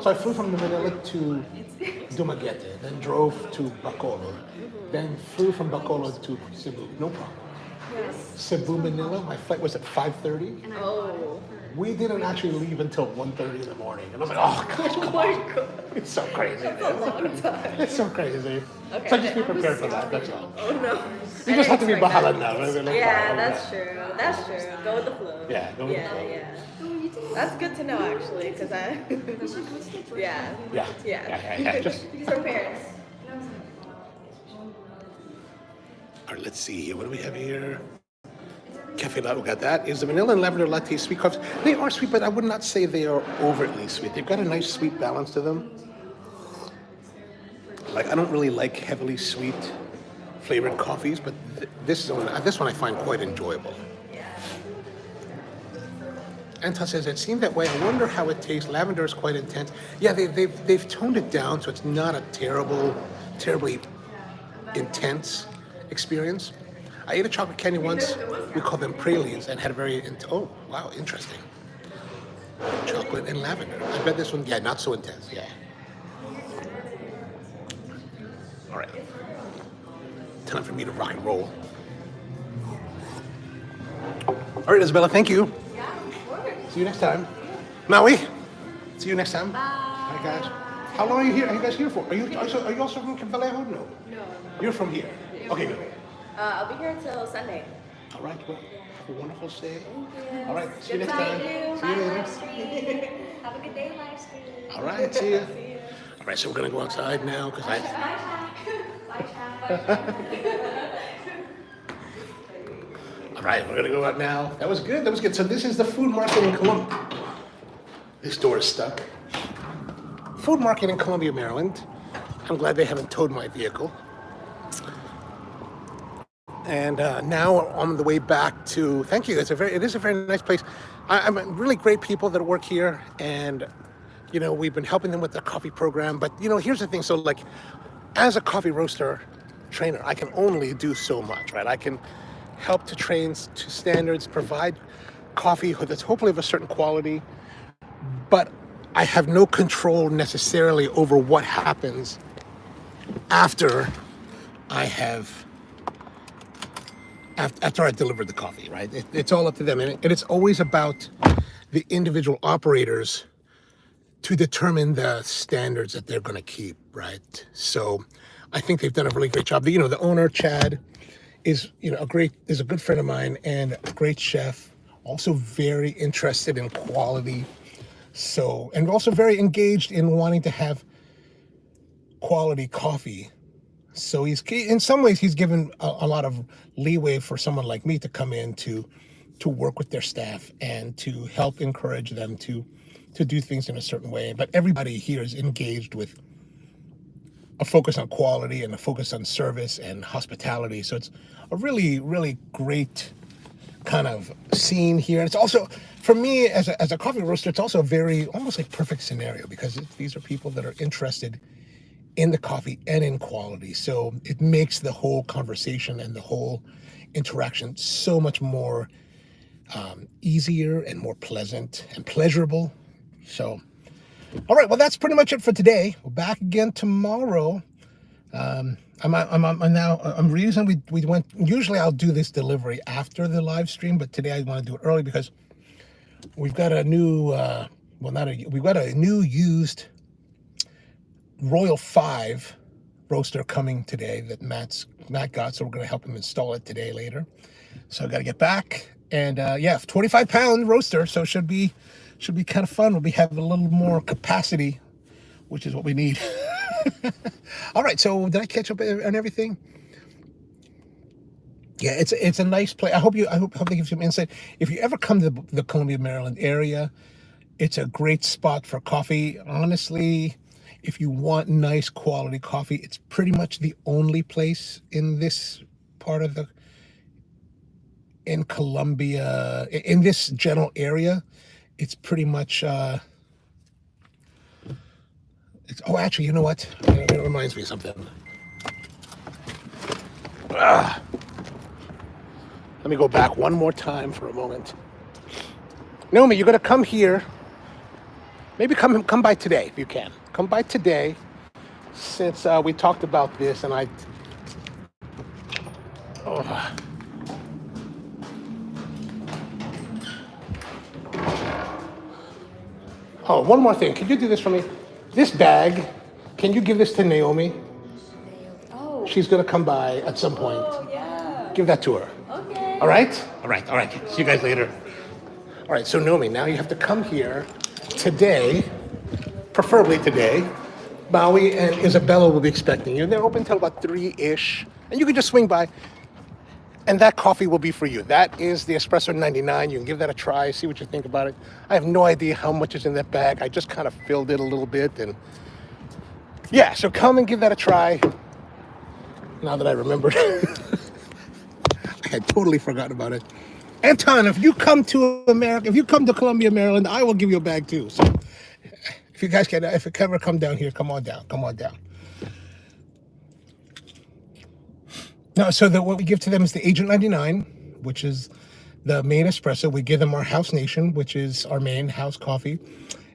So I flew from Manila to Dumaguete, then drove to Bacolod, then flew from Bacolod to Cebu. No problem. Cebu, Manila. My flight was at 5:30. Oh. We didn't actually leave until 1:30 in the morning. And I was like, oh gosh, Oh my God. it's so crazy. That's a long time. It's so crazy. Okay. So just be prepared for that. That's all. Oh no. You just have to be bahala now. Yeah, that's true. That's true. Go with the flow. Yeah, go with the flow. Yeah. That's good to know actually, because yeah. Yeah. Just From parents. all right, let's see here. What do we have here? Cafe Latte, we got that. Is the vanilla and lavender latte sweet coffees? They are sweet, but I would not say they are overtly sweet. They've got a nice sweet balance to them. Like, I don't really like heavily sweet flavored coffees, but this one I find quite enjoyable. Anton says, it seemed that way. I wonder how it tastes. Lavender is quite intense. Yeah, they've toned it down, so it's not a terribly intense experience. I ate a chocolate candy once. We called them pralines and had a very, oh, wow, interesting. Chocolate and lavender. I bet this one, yeah, not so intense, yeah. All right. Time for me to rock and roll. All right, Isabella, thank you. See you next time. Maui, see you next time. Bye. Bye, guys. How long are you here? Are you guys here for? Are you also from Vallejo? No. No. You're from here. Okay, good. I'll be here until Sunday. All right, well, have a wonderful stay. Thank you. All right, see you Good next time. seeing you. See you later. Livestream. Have a good day, Livestream. All right, see you. All right, so we're gonna go outside now because All right, we're gonna go out now. That was good. So this is the food market in Columbia. This door is stuck. Food market in Columbia, Maryland. I'm glad they haven't towed my vehicle. And now on the way back to, thank you, it is a very nice place. I'm really great people that work here, and we've been helping them with their coffee program. But here's the thing, so like as a coffee roaster trainer, I can only do so much, right? I can help to train to standards, provide coffee that's hopefully of a certain quality, but I have no control necessarily over what happens after I have after I delivered the coffee, right? It's all up to them. And it's always about the individual operators to determine the standards that they're going to keep, right? So I think they've done a really great job. You know, the owner, Chad, is a good friend of mine and a great chef, also very interested in quality. So, and also very engaged in wanting to have quality coffee. So in some ways, he's given a lot of leeway for someone like me to come in to work with their staff and to help encourage them to do things in a certain way. But everybody here is engaged with a focus on quality and a focus on service and hospitality. So it's a really, really great kind of scene here. And it's also, for me as a coffee roaster, it's also a very, almost like perfect scenario, because these are people that are interested in the coffee and in quality. So it makes the whole conversation and the whole interaction so much more easier and more pleasant and pleasurable. So, all right, well, that's pretty much it for today. We're back again tomorrow. I'm reason we went. Usually I'll do this delivery after the live stream, but today I want to do it early because we've got a new, we've got a new used Royal 5 roaster coming today that Matt got, so we're going to help him install it today later. So I got to get back, and 25-pound roaster, so should be kind of fun. We'll be having a little more capacity, which is what we need. All right, so did I catch up on everything? Yeah, it's a nice place. I hope they give some insight. If you ever come to the Columbia, Maryland area, it's a great spot for coffee. Honestly, if you want nice quality coffee, it's pretty much the only place in this part of in Columbia, in this general area. It's pretty much, actually, you know what? It reminds me of something. Let me go back one more time for a moment. Naomi, you're going to come here. Maybe come by today if you can. Come by today, since we talked about this, and Oh, one more thing. Can you do this for me? This bag, can you give this to Naomi? Oh. She's going to come by at some point. Oh, yeah. Give that to her. Okay. All right? All right. See you guys later. All right, so Naomi, now you have to come here today, preferably today. Maui and Isabella will be expecting you. They're open till about 3-ish, and you can just swing by. And that coffee will be for you. That is the Espresso 99. You can give that a try, see what you think about it. I have no idea how much is in that bag. I just kind of filled it a little bit. And yeah, so come and give that a try. Now that I remembered. I had totally forgotten about it. Anton, if you come to Columbia, Maryland, I will give you a bag too. So if you guys can, if you ever come down here, come on down. No, so what we give to them is the Agent 99, which is the main espresso. We give them our House Nation, which is our main house coffee.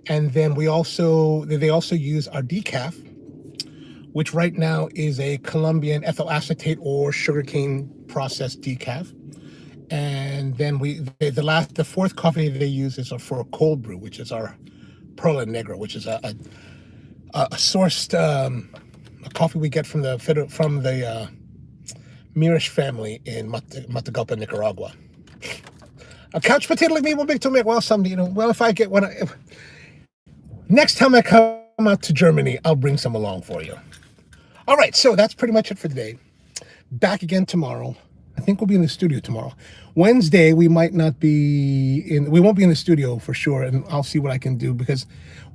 And then they also use our decaf, which right now is a Colombian ethyl acetate or sugarcane processed decaf. And then the fourth coffee they use is for a cold brew, which is our Perla Negra, which is a sourced a coffee we get from the Mirish family in Matagalpa, Nicaragua. A couch potato like me will make to make well someday, if I get one. Next time I come out to Germany, I'll bring some along for you. All right, so that's pretty much it for today. Back again tomorrow. I think we'll be in the studio tomorrow. Wednesday, we won't be in the studio for sure, and I'll see what I can do, because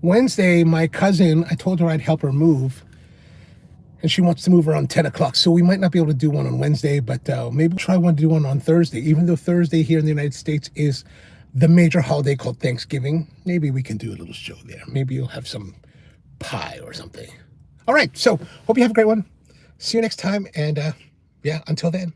Wednesday, my cousin, I told her I'd help her move, and she wants to move around 10 o'clock. So we might not be able to do one on Wednesday, but maybe we'll try to do one on Thursday. Even though Thursday here in the United States is the major holiday called Thanksgiving, maybe we can do a little show there. Maybe you'll have some pie or something. All right, so hope you have a great one. See you next time, and until then.